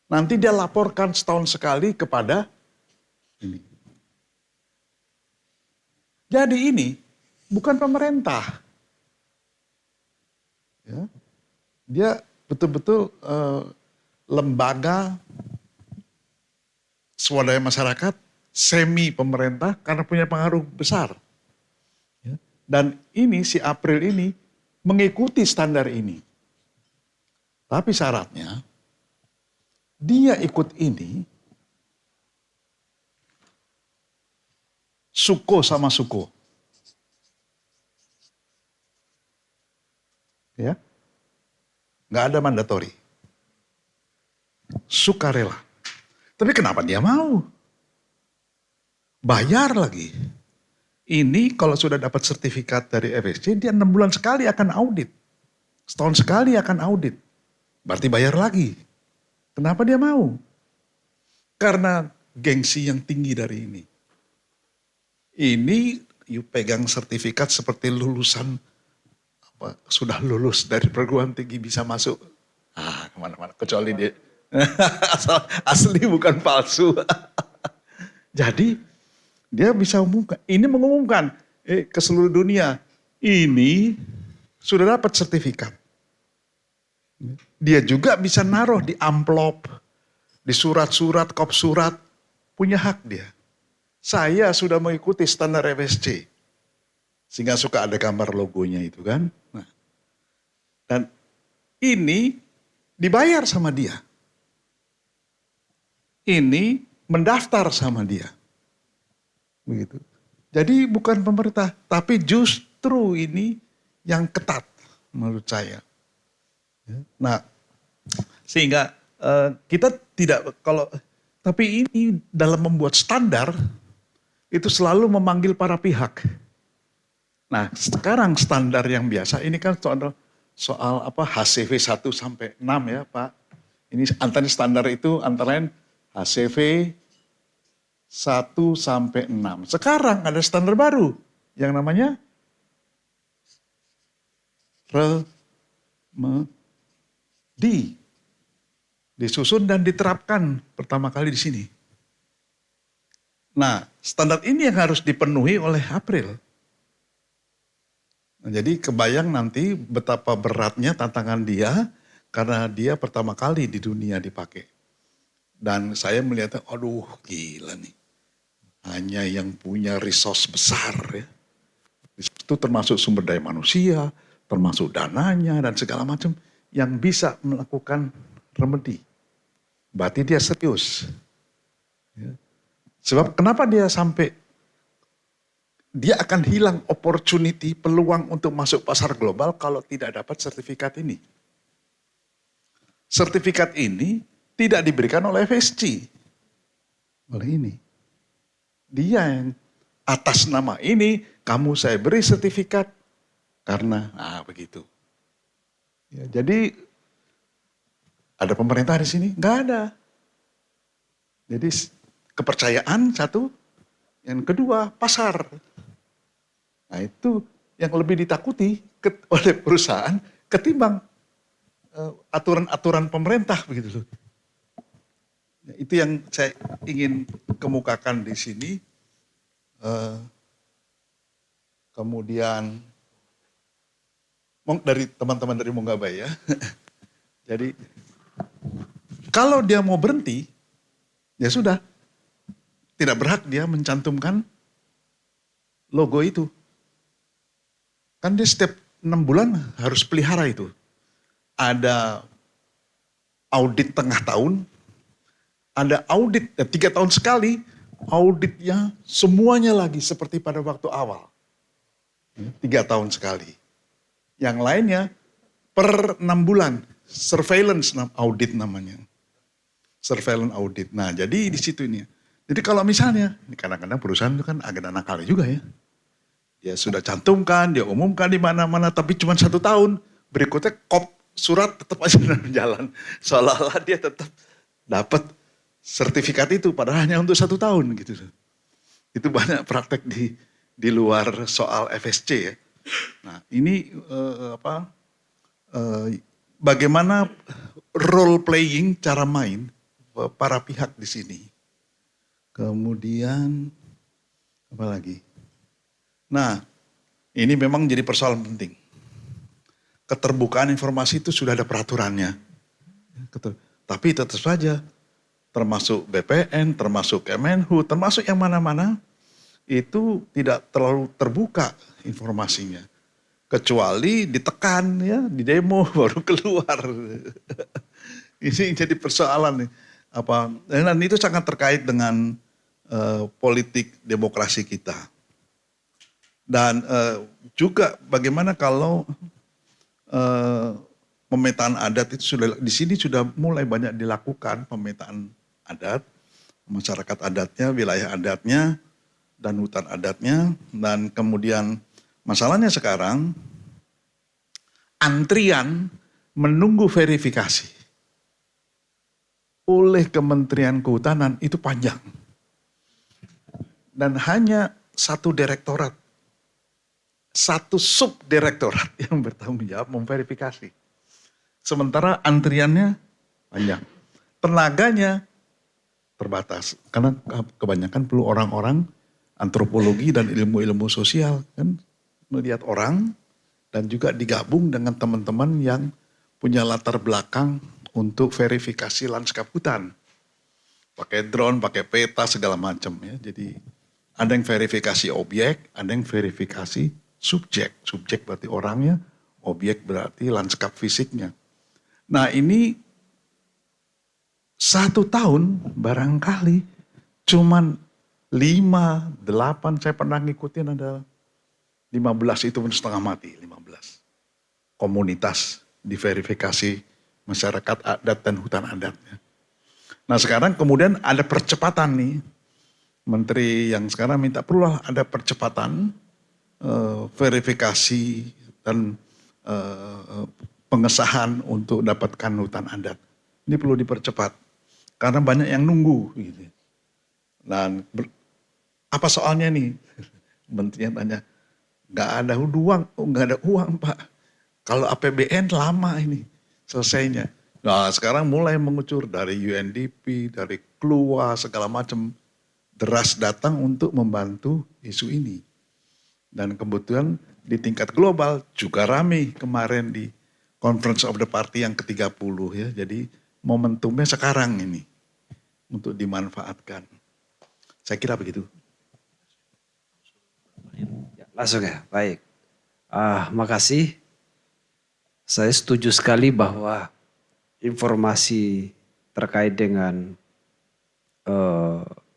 D: Nanti dia laporkan setahun sekali kepada ini. Jadi ini bukan pemerintah. Ya. Dia betul-betul lembaga swadaya masyarakat, semi pemerintah karena punya pengaruh besar. Ya. Dan ini si April ini mengikuti standar ini. Tapi syaratnya dia ikut ini suko sama suko. Ya. Nggak ada mandatori. Sukarela. Tapi kenapa dia mau? Bayar lagi. Ini kalau sudah dapat sertifikat dari FSC, dia 6 bulan sekali akan audit. Setahun sekali akan audit. Berarti bayar lagi. Kenapa dia mau? Karena gengsi yang tinggi dari ini. Ini you pegang sertifikat seperti lulusan sudah lulus dari perguruan tinggi bisa masuk kemana-mana kecuali dia asli bukan palsu. Jadi dia bisa umumkan, ini mengumumkan ke seluruh dunia ini sudah dapat sertifikat. Dia juga bisa naruh di amplop, di surat-surat, kop surat, punya hak dia. Saya sudah mengikuti standar FSC. Sehingga suka ada gambar logonya itu kan. Nah, dan ini dibayar sama dia. Ini mendaftar sama dia. Begitu. Jadi bukan pemerintah, tapi justru ini yang ketat menurut saya. Nah, sehingga kita tidak tapi ini dalam membuat standar itu selalu memanggil para pihak. Nah, sekarang standar yang biasa ini kan soal apa HCV 1 sampai 6 ya, Pak. Ini antara standar itu antara lain HCV 1 sampai 6. Sekarang ada standar baru yang namanya REMEDI. Disusun dan diterapkan pertama kali di sini. Nah, standar ini yang harus dipenuhi oleh April. Nah, jadi kebayang nanti betapa beratnya tantangan dia karena dia pertama kali di dunia dipakai. Dan saya melihatnya, aduh gila nih. Hanya yang punya resource besar ya. Itu termasuk sumber daya manusia, termasuk dananya dan segala macam yang bisa melakukan remedi. Berarti dia serius. Ya. Sebab kenapa dia sampai dia akan hilang opportunity, peluang untuk masuk pasar global kalau tidak dapat sertifikat ini. Sertifikat ini tidak diberikan oleh FSC. Oleh ini. Dia yang atas nama ini, kamu saya beri sertifikat. Karena, begitu. Ya, jadi, ada pemerintah di sini? Enggak ada. Jadi, kepercayaan satu, yang kedua pasar. Nah itu yang lebih ditakuti oleh perusahaan ketimbang aturan-aturan pemerintah begitu loh. Itu yang saya ingin kemukakan di sini. Kemudian dari teman-teman dari Monggabay ya. Jadi kalau dia mau berhenti, ya sudah. Tidak berhak dia mencantumkan logo itu. Kan dia setiap 6 bulan harus pelihara itu. Ada audit tengah tahun, ada audit 3 tahun sekali, auditnya semuanya lagi seperti pada waktu awal. 3 tahun sekali. Yang lainnya per 6 bulan, surveillance audit namanya. Surveillance audit. Nah jadi di situ ini. Jadi kalau misalnya, kadang-kadang perusahaan itu kan agak nakal juga ya. Dia sudah cantumkan, dia umumkan di mana-mana, tapi cuma 1 tahun. Berikutnya surat tetap aja jalan. Seolah-olah dia tetap dapat sertifikat itu, padahal hanya untuk 1 tahun gitu. Itu banyak praktek di luar soal FSC ya. Nah ini bagaimana role playing, cara main para pihak di sini. Kemudian apa lagi? Nah, ini memang jadi persoalan penting. Keterbukaan informasi itu sudah ada peraturannya. Tapi tetap saja, termasuk BPN, termasuk Kemenhu, termasuk yang mana-mana, itu tidak terlalu terbuka informasinya. Kecuali ditekan ya, di demo baru keluar. Ini jadi persoalan nih. Dan itu sangat terkait dengan politik demokrasi kita. Dan juga bagaimana kalau pemetaan adat itu di sini sudah mulai banyak dilakukan pemetaan adat, masyarakat adatnya, wilayah adatnya, dan hutan adatnya. Dan kemudian masalahnya sekarang antrian menunggu verifikasi oleh Kementerian Kehutanan itu panjang. Dan hanya 1 direktorat, 1 subdirektorat yang bertanggung jawab memverifikasi. Sementara antriannya panjang. Tenaganya terbatas. Karena kebanyakan perlu orang-orang antropologi dan ilmu-ilmu sosial. Kan melihat orang dan juga digabung dengan teman-teman yang punya latar belakang untuk verifikasi lanskap hutan. Pakai drone, pakai peta, segala macam ya. Jadi ada yang verifikasi objek, ada yang verifikasi subjek. Subjek berarti orangnya, objek berarti lanskap fisiknya. Nah ini 1 tahun barangkali cuman 5, 8, saya pernah ngikutin ada 15 itu pun setengah mati, 15. Komunitas diverifikasi masyarakat adat dan hutan adatnya. Nah sekarang kemudian ada percepatan nih. Menteri yang sekarang minta perlu ada percepatan verifikasi dan pengesahan untuk dapatkan hutan adat. Ini perlu dipercepat. Karena banyak yang nunggu. Gitu. Dan apa soalnya nih? Menterinya tanya, nggak ada uang Pak. Kalau APBN lama ini selesainya. Nah sekarang mulai mengucur dari UNDP, dari KLUA, segala macam. Deras datang untuk membantu isu ini. Dan kebetulan di tingkat global juga ramai kemarin di Conference of the Party yang ke-30 ya. Jadi momentumnya sekarang ini. untuk dimanfaatkan. Saya kira begitu.
E: Ya, langsung ya, baik. Makasih. Saya setuju sekali bahwa informasi terkait dengan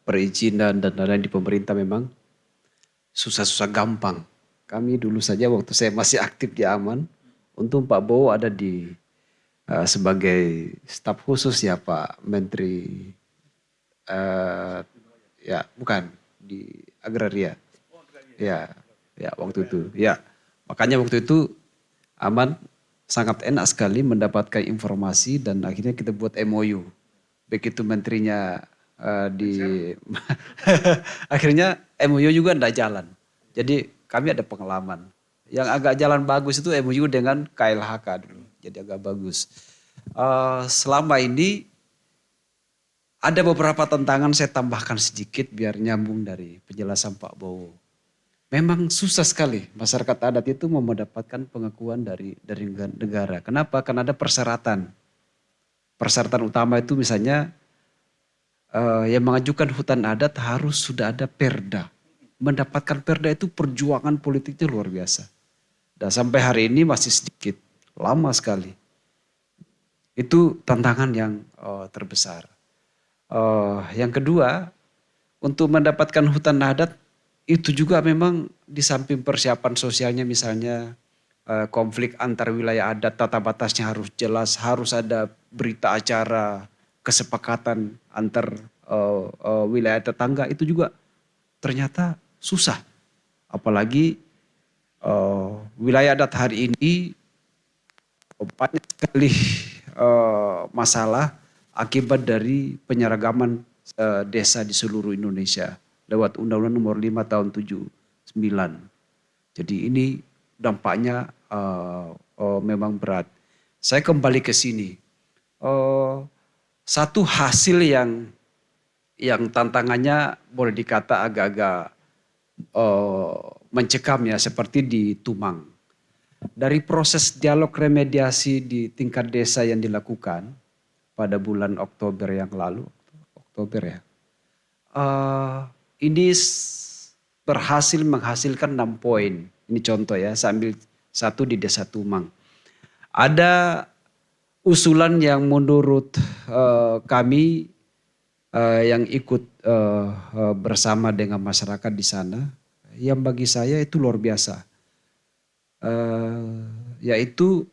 E: perizinan dan lain-lain di pemerintah memang susah-susah gampang. Kami dulu saja waktu saya masih aktif di Aman, untung Pak Bowo ada di sebagai staf khusus ya Pak Menteri, ya bukan di agraria. Ya, ya waktu itu. Ya, makanya waktu itu Aman sangat enak sekali mendapatkan informasi dan akhirnya kita buat MOU. Begitu menterinya akhirnya MOU juga tidak jalan. Jadi kami ada pengalaman. Yang agak jalan bagus itu MOU dengan KLHK dulu. Jadi agak bagus. Selama ini ada beberapa tantangan, saya tambahkan sedikit biar nyambung dari penjelasan Pak Bowo. Memang susah sekali masyarakat adat itu mau mendapatkan pengakuan dari negara. Kenapa? Karena ada persyaratan. Persyaratan utama itu misalnya yang mengajukan hutan adat harus sudah ada perda. Mendapatkan perda itu perjuangan politiknya luar biasa. Dan sampai hari ini masih sedikit, lama sekali. Itu tantangan yang terbesar. Yang kedua, untuk mendapatkan hutan adat itu juga memang di samping persiapan sosialnya misalnya konflik antar wilayah adat, tata batasnya harus jelas, harus ada berita acara, kesepakatan antar wilayah tetangga itu juga ternyata susah. Apalagi wilayah adat hari ini banyak sekali masalah akibat dari penyeragaman desa di seluruh Indonesia lewat Undang-Undang Nomor 5 Tahun 79. Jadi ini dampaknya memang berat. Saya kembali ke sini. Satu hasil yang tantangannya boleh dikata agak-agak mencekam ya, seperti di Tumang. Dari proses dialog remediasi di tingkat desa yang dilakukan pada bulan Oktober yang lalu, ini berhasil menghasilkan 6 poin. Ini contoh ya, saya ambil satu di Desa Tumang. Ada usulan yang menurut kami yang ikut bersama dengan masyarakat di sana, yang bagi saya itu luar biasa. Yaitu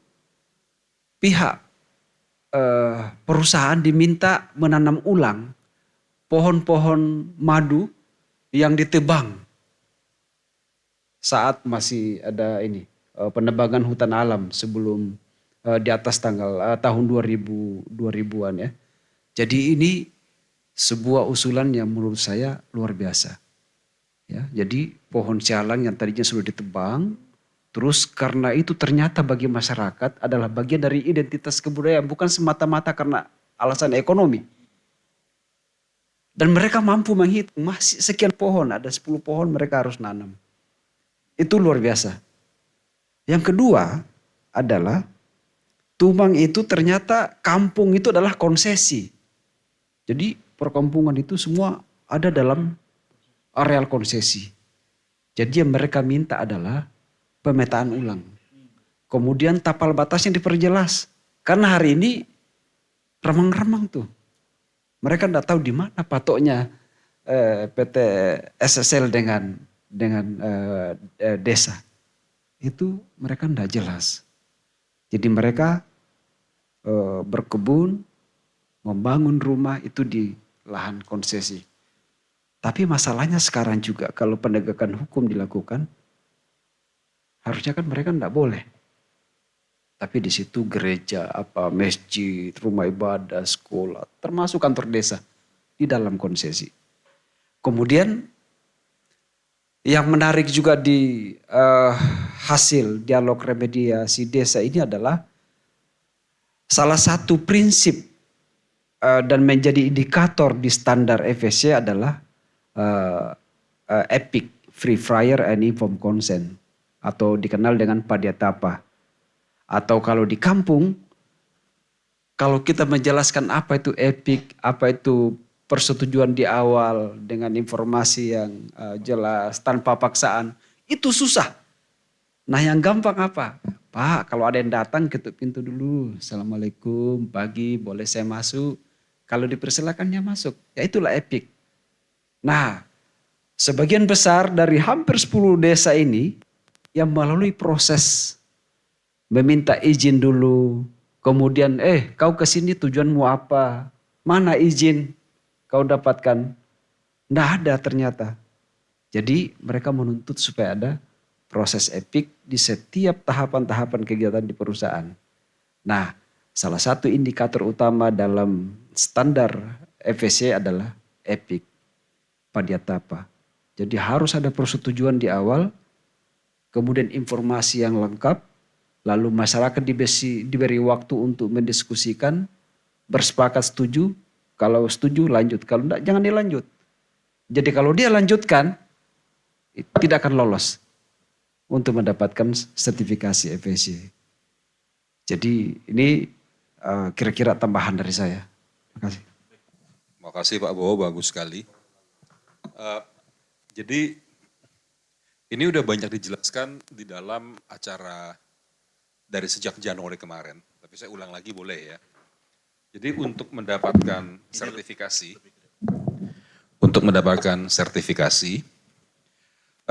E: pihak perusahaan diminta menanam ulang pohon-pohon madu yang ditebang saat masih ada ini penebangan hutan alam sebelum di atas tahun 2000-an ya. Jadi ini sebuah usulan yang menurut saya luar biasa. Ya, jadi pohon sialang yang tadinya sudah ditebang, terus karena itu ternyata bagi masyarakat adalah bagian dari identitas kebudayaan, bukan semata-mata karena alasan ekonomi. Dan mereka mampu menghitung masih sekian pohon, ada 10 pohon mereka harus nanam. Itu luar biasa. Yang kedua adalah Tumang itu ternyata kampung itu adalah konsesi. Jadi perkampungan itu semua ada dalam areal konsesi. Jadi yang mereka minta adalah pemetaan ulang. Kemudian tapal batasnya diperjelas. Karena hari ini remang-remang tuh. Mereka tidak tahu di mana patoknya PT SSL dengan desa. Itu mereka tidak jelas. Jadi mereka berkebun, membangun rumah itu di lahan konsesi. Tapi masalahnya sekarang juga kalau penegakan hukum dilakukan, harusnya kan mereka tidak boleh. Tapi di situ gereja, masjid, rumah ibadah, sekolah, termasuk kantor desa di dalam konsesi. Kemudian yang menarik juga di hasil dialog remediasi desa ini adalah salah satu prinsip dan menjadi indikator di standar FSC adalah EPIC, Free, Prior and Informed Consent, atau dikenal dengan Padiatapa. Atau kalau di kampung, kalau kita menjelaskan apa itu EPIC, apa itu persetujuan di awal dengan informasi yang jelas tanpa paksaan, itu susah. Nah yang gampang apa? Pak, kalau ada yang datang ketuk pintu dulu. Assalamualaikum, pagi, boleh saya masuk? Kalau dipersilakan ya masuk. Ya itulah epic. Nah, sebagian besar dari hampir 10 desa ini yang melalui proses meminta izin dulu. Kemudian, kau kesini tujuanmu apa? Mana izin kau dapatkan? Nggak ada ternyata. Jadi mereka menuntut supaya ada proses epic di setiap tahapan-tahapan kegiatan di perusahaan. Nah, salah satu indikator utama dalam standar FSC adalah epic Padiatapa. Jadi harus ada persetujuan di awal, kemudian informasi yang lengkap, lalu masyarakat diberi waktu untuk mendiskusikan, bersepakat setuju, kalau setuju lanjut, kalau enggak jangan dilanjut. Jadi kalau dia lanjutkan, tidak akan lolos untuk mendapatkan sertifikasi FSC. Jadi ini kira-kira tambahan dari saya. Terima kasih.
C: Terima kasih Pak Bowo, bagus sekali. Jadi ini udah banyak dijelaskan di dalam acara dari sejak Januari kemarin. Tapi saya ulang lagi boleh ya. Jadi untuk mendapatkan sertifikasi,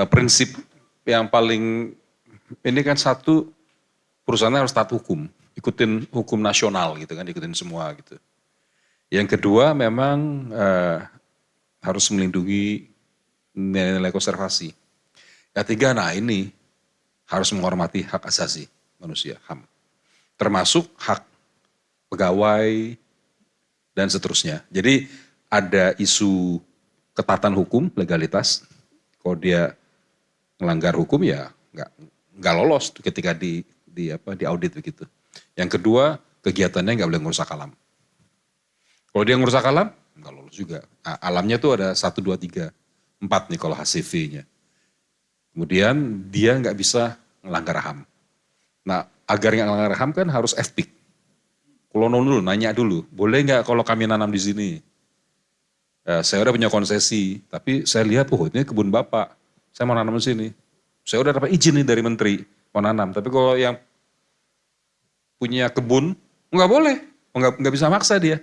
C: prinsip yang paling ini kan satu, perusahaan harus taat hukum, ikutin hukum nasional gitu kan, ikutin semua gitu. Yang kedua memang harus melindungi nilai-nilai konservasi. Yang ketiga, nah ini harus menghormati hak asasi manusia, HAM. Termasuk hak pegawai dan seterusnya. Jadi ada isu ketatan hukum, legalitas. Kalau dia melanggar hukum ya nggak lolos ketika di audit begitu. Yang kedua, kegiatannya nggak boleh merusak alam. Kalau dia merusak alam, nggak lolos juga. Nah, alamnya tuh ada 1, 2, 3, 4 nih kalau HCV-nya. Kemudian dia nggak bisa melanggar HAM. Nah, agar nggak melanggar HAM kan harus FPIK. Kulono dulu, nanya dulu, boleh nggak kalau kami nanam di sini? Saya udah punya konsesi, tapi saya lihat, ini kebun Bapak. Saya mau nanam di sini. Saya udah dapat izin nih dari menteri mau nanam. Tapi kalau yang punya kebun, nggak boleh. Nggak bisa maksa dia.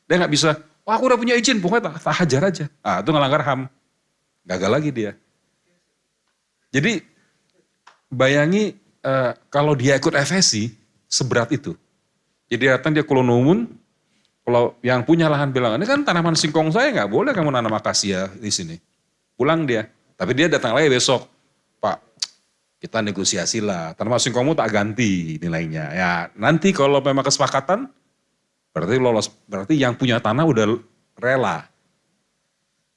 C: Dia nggak bisa, aku udah punya izin, pokoknya tak hajar aja. Itu ngelanggar HAM. Gagal lagi dia. Jadi bayangi kalau dia ikut FSC, seberat itu. Jadi datang dia kulonumun, kalau yang punya lahan bilang, ini kan tanaman singkong saya nggak boleh kamu nanam akasia di sini. Pulang dia. Tapi dia datang lagi besok, Pak, kita negosiasi lah, tanaman singkongmu tak ganti nilainya. Ya nanti kalau memang kesepakatan, berarti lolos, berarti yang punya tanah udah rela.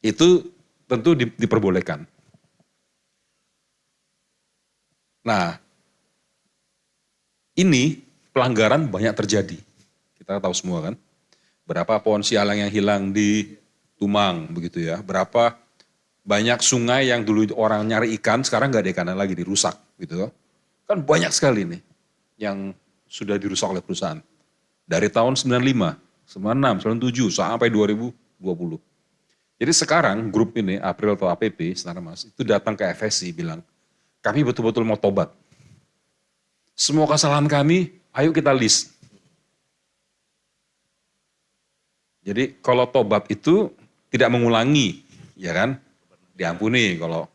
C: Itu tentu diperbolehkan. Nah, ini pelanggaran banyak terjadi. Kita tahu semua kan. Berapa pohon sialang yang hilang di Tumang begitu ya. Berapa banyak sungai yang dulu orang nyari ikan, sekarang nggak ada ikan lagi, dirusak gitu. Kan banyak sekali nih yang sudah dirusak oleh perusahaan. Dari tahun 95, 96, 97 sampai 2020. Jadi sekarang grup ini, April atau APP, Senar Mas, itu datang ke FSC bilang, kami betul-betul mau tobat. Semua kesalahan kami, ayo kita list. Jadi kalau tobat itu tidak mengulangi, ya kan? Diampuni kalau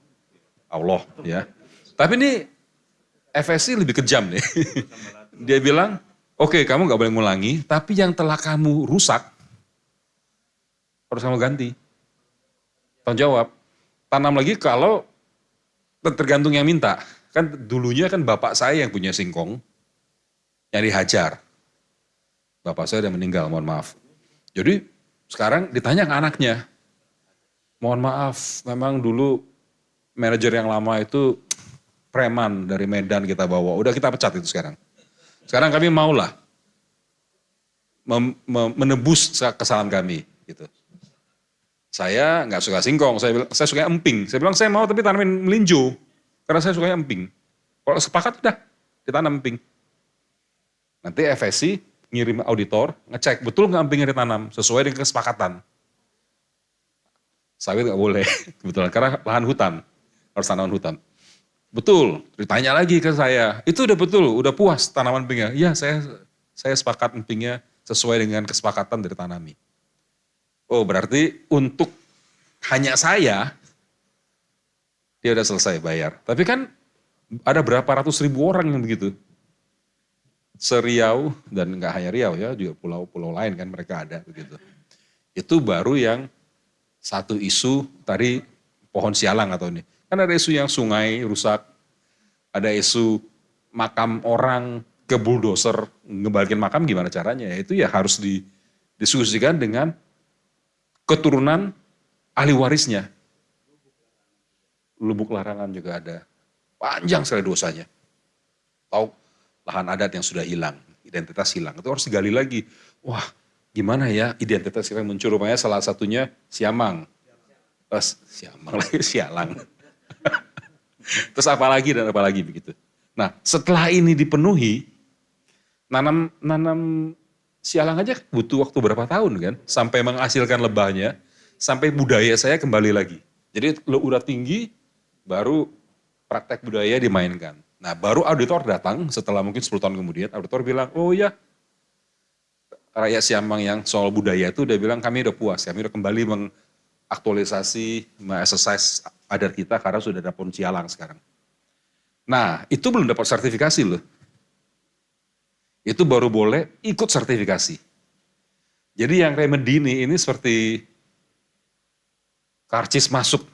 C: Allah ya. Tapi ini FSC lebih kejam nih. Dia bilang, oke, kamu gak boleh ngulangi, tapi yang telah kamu rusak, harus kamu ganti. Tanggung jawab. Tanam lagi kalau tergantung yang minta. Kan dulunya kan bapak saya yang punya singkong, yang dihajar. Bapak saya udah meninggal, mohon maaf. Jadi sekarang ditanya ke anaknya, mohon maaf, memang dulu manajer yang lama itu preman dari Medan kita bawa. Udah kita pecat itu sekarang. Sekarang kami maulah menebus kesalahan kami. Gitu. Saya nggak suka singkong, saya suka emping. Saya bilang saya mau tapi tanamin melinjo. Karena saya suka emping. Kalau sepakat udah ditanam emping. Nanti FSC ngirim auditor, ngecek betul nggak emping yang ditanam sesuai dengan kesepakatan. Sawit nggak boleh, kebetulan karena lahan hutan, harus tanaman hutan. Betul, ditanya lagi ke saya, itu udah betul, udah puas tanaman empingnya. Iya, saya sepakat empingnya sesuai dengan kesepakatan dari tanami. Oh, berarti untuk hanya saya, dia udah selesai bayar. Tapi kan ada berapa ratus ribu orang yang begitu. Se-Riau, dan nggak hanya Riau ya, juga pulau-pulau lain kan mereka ada begitu. Itu baru yang satu isu tadi pohon sialang atau ini. Kan ada isu yang sungai rusak, ada isu makam orang ke bulldozer, ngebalikin makam gimana caranya. Itu ya harus didiskusikan dengan keturunan ahli warisnya. Lubuk larangan juga ada. Panjang sekali dosanya. Tahu lahan adat yang sudah hilang, identitas hilang. Itu harus digali lagi. Wah, gimana ya identitas yang muncul, rupanya salah satunya siamang. Siamang lagi, sialang. Terus apa lagi dan apa lagi begitu. Nah, setelah ini dipenuhi, nanam sialang aja butuh waktu berapa tahun kan, sampai menghasilkan lebahnya, sampai budaya saya kembali lagi. Jadi udah tinggi, baru praktek budaya dimainkan. Nah, baru auditor datang setelah mungkin 10 tahun kemudian, auditor bilang, oh ya, rakyat Siamang yang soal budaya itu udah bilang kami udah puas, kami udah kembali mengaktualisasi, meng-exercise adat kita karena sudah ada pohon sialang sekarang. Nah, itu belum dapat sertifikasi loh. Itu baru boleh ikut sertifikasi. Jadi yang remedi ini seperti karcis masuk.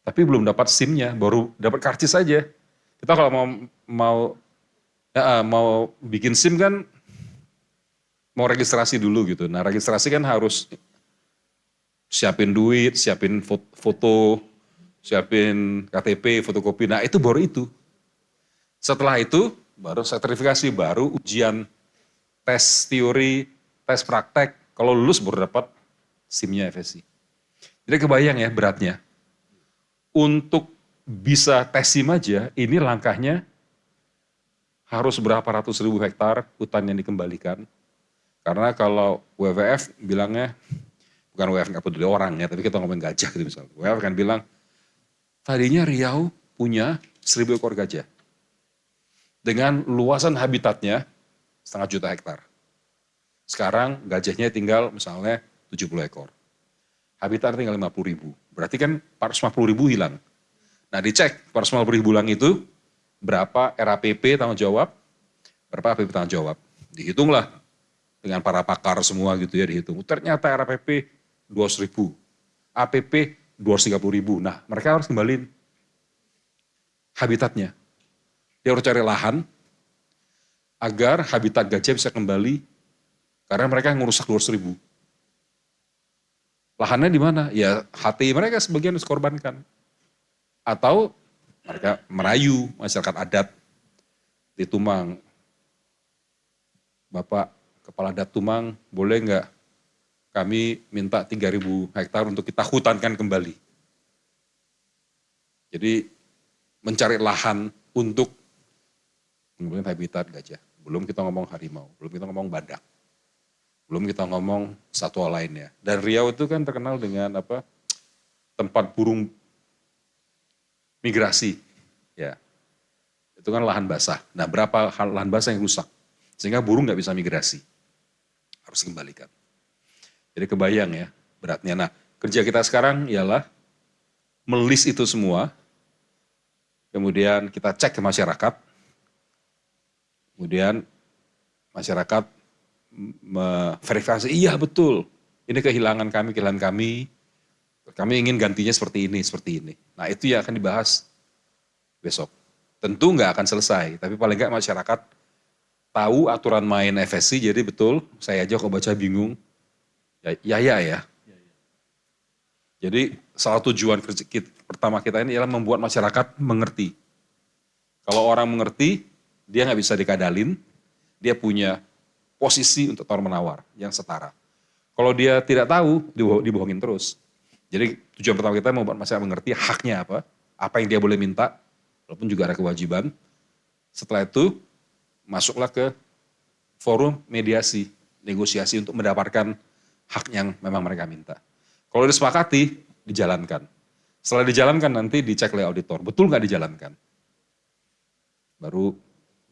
C: Tapi belum dapat SIM-nya, baru dapat karcis saja. Kita kalau mau bikin SIM kan mau registrasi dulu gitu. Nah, registrasi kan harus siapin duit, siapin foto, siapin KTP, fotokopi. Nah, itu baru itu. Setelah itu baru sertifikasi, baru ujian tes teori, tes praktek. Kalau lulus baru dapat SIM-nya FSC. Jadi kebayang ya beratnya. Untuk bisa tes SIM aja, ini langkahnya harus berapa ratus ribu hektar hutan yang dikembalikan. Karena kalau WWF bilangnya, bukan WWF nggak peduli orang ya, tapi kita ngomongin gajah gitu misalnya. WWF kan bilang, tadinya Riau punya 1.000 ekor gajah. Dengan luasan habitatnya 0,5 juta hektar. Sekarang gajahnya tinggal misalnya 70 ekor. Habitat tinggal 50 ribu. Berarti kan 450 ribu hilang. Nah dicek 450 ribu hilang itu berapa RAPP tanggung jawab, berapa APP tanggung jawab. Dihitunglah dengan para pakar semua gitu ya dihitung. Ternyata RAPP 200 ribu, APP 230 ribu. Nah mereka harus kembaliin habitatnya. Dia harus cari lahan agar habitat gajah bisa kembali karena mereka ngerusak 200 ribu. Lahannya di mana? Ya hati mereka sebagian dikorbankan. Atau mereka merayu masyarakat adat di Tumang. Bapak Kepala Adat Tumang, boleh nggak kami minta 3.000 hektar untuk kita hutankan kembali. Jadi mencari lahan untuk mengembalikan habitat gajah. Belum kita ngomong harimau, belum kita ngomong badak. Belum kita ngomong satwa lainnya. Dan Riau itu kan terkenal dengan apa? Tempat burung migrasi. Ya. Itu kan lahan basah. Nah, berapa lahan basah yang rusak? Sehingga burung nggak bisa migrasi. Harus dikembalikan. Jadi kebayang ya beratnya. Nah, kerja kita sekarang ialah melis itu semua. Kemudian kita cek ke masyarakat. Kemudian masyarakat verifikasi, iya betul, ini kehilangan kami ingin gantinya seperti ini. Nah itu yang akan dibahas besok. Tentu nggak akan selesai, tapi paling nggak masyarakat tahu aturan main FSC, jadi betul, saya aja kok baca bingung, ya. Jadi salah tujuan pertama kita ini ialah membuat masyarakat mengerti. Kalau orang mengerti, dia nggak bisa dikadalin, dia punya posisi untuk tawar-menawar yang setara. Kalau dia tidak tahu, dibohongin terus. Jadi tujuan pertama kita membuat masyarakat mengerti haknya apa yang dia boleh minta, walaupun juga ada kewajiban. Setelah itu, masuklah ke forum mediasi, negosiasi untuk mendapatkan hak yang memang mereka minta. Kalau disepakati, dijalankan. Setelah dijalankan nanti dicek oleh auditor, betul nggak dijalankan? Baru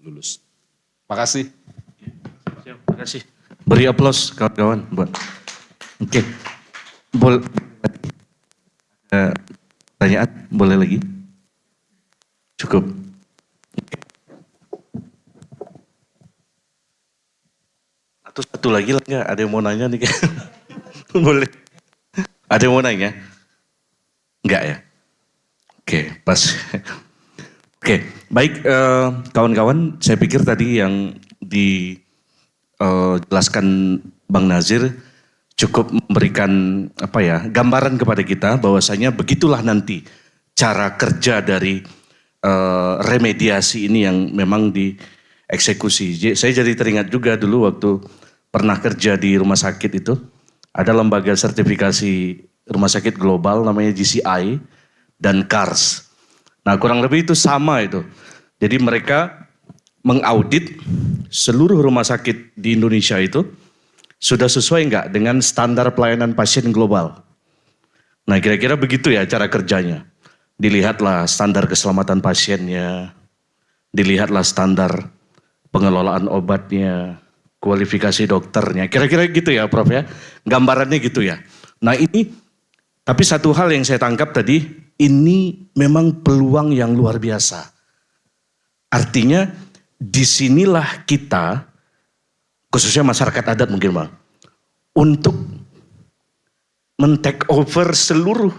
C: lulus. Makasih.
B: Terima kasih. Beri aplaus kawan-kawan buat. Oke. Boleh pertanyaan boleh lagi? Cukup. Atau satu lagi lah nggak? Ada yang mau nanya nih? Boleh. Ada yang mau nanya? Enggak ya? Oke, pas. Oke, baik kawan-kawan, saya pikir tadi yang dijelaskan Bang Nazir cukup memberikan gambaran kepada kita bahwasanya begitulah nanti cara kerja dari remediasi ini yang memang dieksekusi. Saya jadi teringat juga dulu waktu pernah kerja di rumah sakit itu, ada lembaga sertifikasi rumah sakit global namanya GCI dan CARS. Nah kurang lebih itu sama itu. Jadi mereka mengaudit seluruh rumah sakit di Indonesia itu sudah sesuai enggak dengan standar pelayanan pasien global. Nah kira-kira begitu ya cara kerjanya. Dilihatlah standar keselamatan pasiennya, dilihatlah standar pengelolaan obatnya, kualifikasi dokternya. Kira-kira gitu ya Prof ya, gambarannya gitu ya. Nah ini, tapi satu hal yang saya tangkap tadi, ini memang peluang yang luar biasa. Artinya disinilah kita, khususnya masyarakat adat mungkin Bang, untuk men-take over seluruh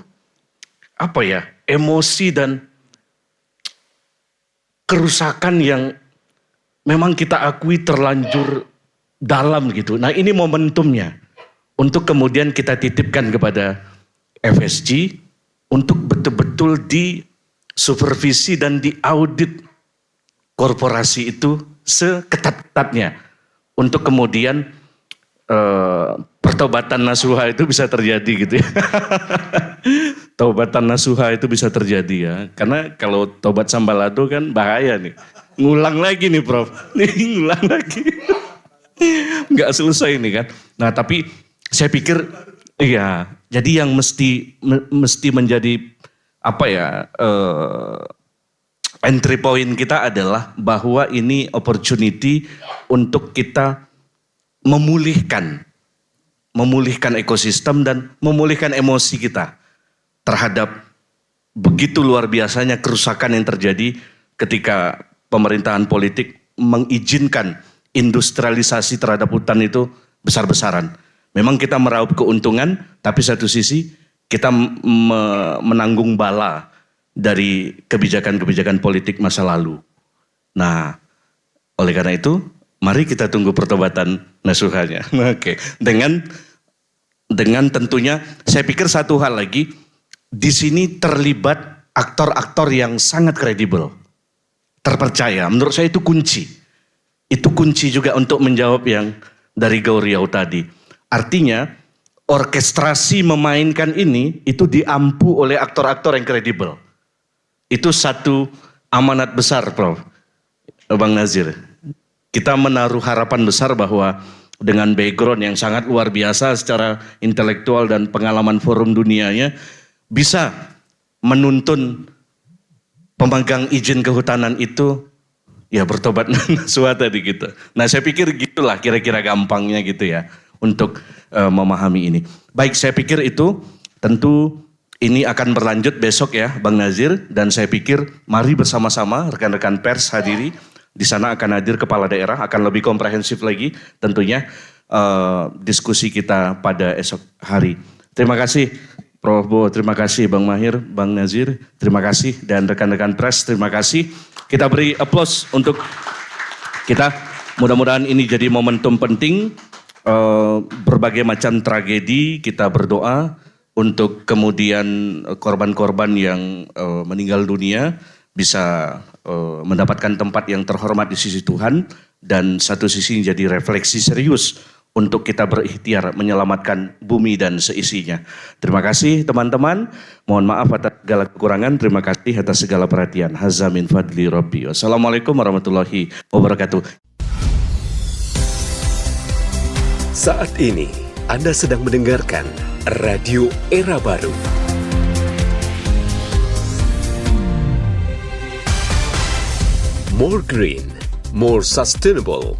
B: emosi dan kerusakan yang memang kita akui terlanjur dalam gitu. Nah ini momentumnya untuk kemudian kita titipkan kepada FSG untuk betul-betul disupervisi dan diaudit korporasi itu seketat-ketatnya. Untuk kemudian pertobatan nasuha itu bisa terjadi gitu ya. Taubatan nasuha itu bisa terjadi ya. Karena kalau tobat sambalado kan bahaya nih. Ngulang lagi nih Prof. Ngulang lagi. Nggak selesai ini kan. Nah tapi saya pikir iya. Jadi yang mesti menjadi entry point kita adalah bahwa ini opportunity untuk kita memulihkan ekosistem dan memulihkan emosi kita terhadap begitu luar biasanya kerusakan yang terjadi ketika pemerintahan politik mengizinkan industrialisasi terhadap hutan itu besar-besaran. Memang kita meraup keuntungan, tapi satu sisi kita menanggung bala dari kebijakan-kebijakan politik masa lalu. Nah, oleh karena itu, mari kita tunggu pertobatan nasuhanya. Oke, dengan tentunya, saya pikir satu hal lagi, di sini terlibat aktor-aktor yang sangat kredibel, terpercaya. Menurut saya itu kunci. Itu kunci juga untuk menjawab yang dari Gauriau tadi. Artinya, orkestrasi memainkan ini itu diampu oleh aktor-aktor yang kredibel. Itu satu amanat besar, Prof. Bang Nazir. Kita menaruh harapan besar bahwa dengan background yang sangat luar biasa secara intelektual dan pengalaman forum dunianya, bisa menuntun pemegang izin kehutanan itu ya bertobat nasuha tadi gitu. Nah saya pikir gitulah kira-kira gampangnya gitu ya untuk memahami ini. Baik, saya pikir itu tentu ini akan berlanjut besok ya Bang Nazir, dan saya pikir mari bersama-sama rekan-rekan pers hadiri. Di sana akan hadir kepala daerah, akan lebih komprehensif lagi tentunya diskusi kita pada esok hari. Terima kasih Prof. Bo, terima kasih Bang Mahir, Bang Nazir, terima kasih, dan rekan-rekan pres terima kasih. Kita beri aplaus untuk kita, mudah-mudahan ini jadi momentum penting, berbagai macam tragedi kita berdoa untuk kemudian korban-korban yang meninggal dunia bisa mendapatkan tempat yang terhormat di sisi Tuhan, dan satu sisi jadi refleksi serius untuk kita berikhtiar menyelamatkan bumi dan seisinya. Terima kasih teman-teman, mohon maaf atas segala kekurangan, terima kasih atas segala perhatian. Hadza min fadli Rabbi. Wassalamualaikum warahmatullahi wabarakatuh.
A: Saat ini Anda sedang mendengarkan Radio Era Baru. More green, more sustainable.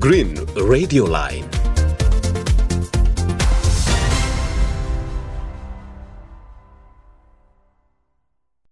A: Green Radio Line.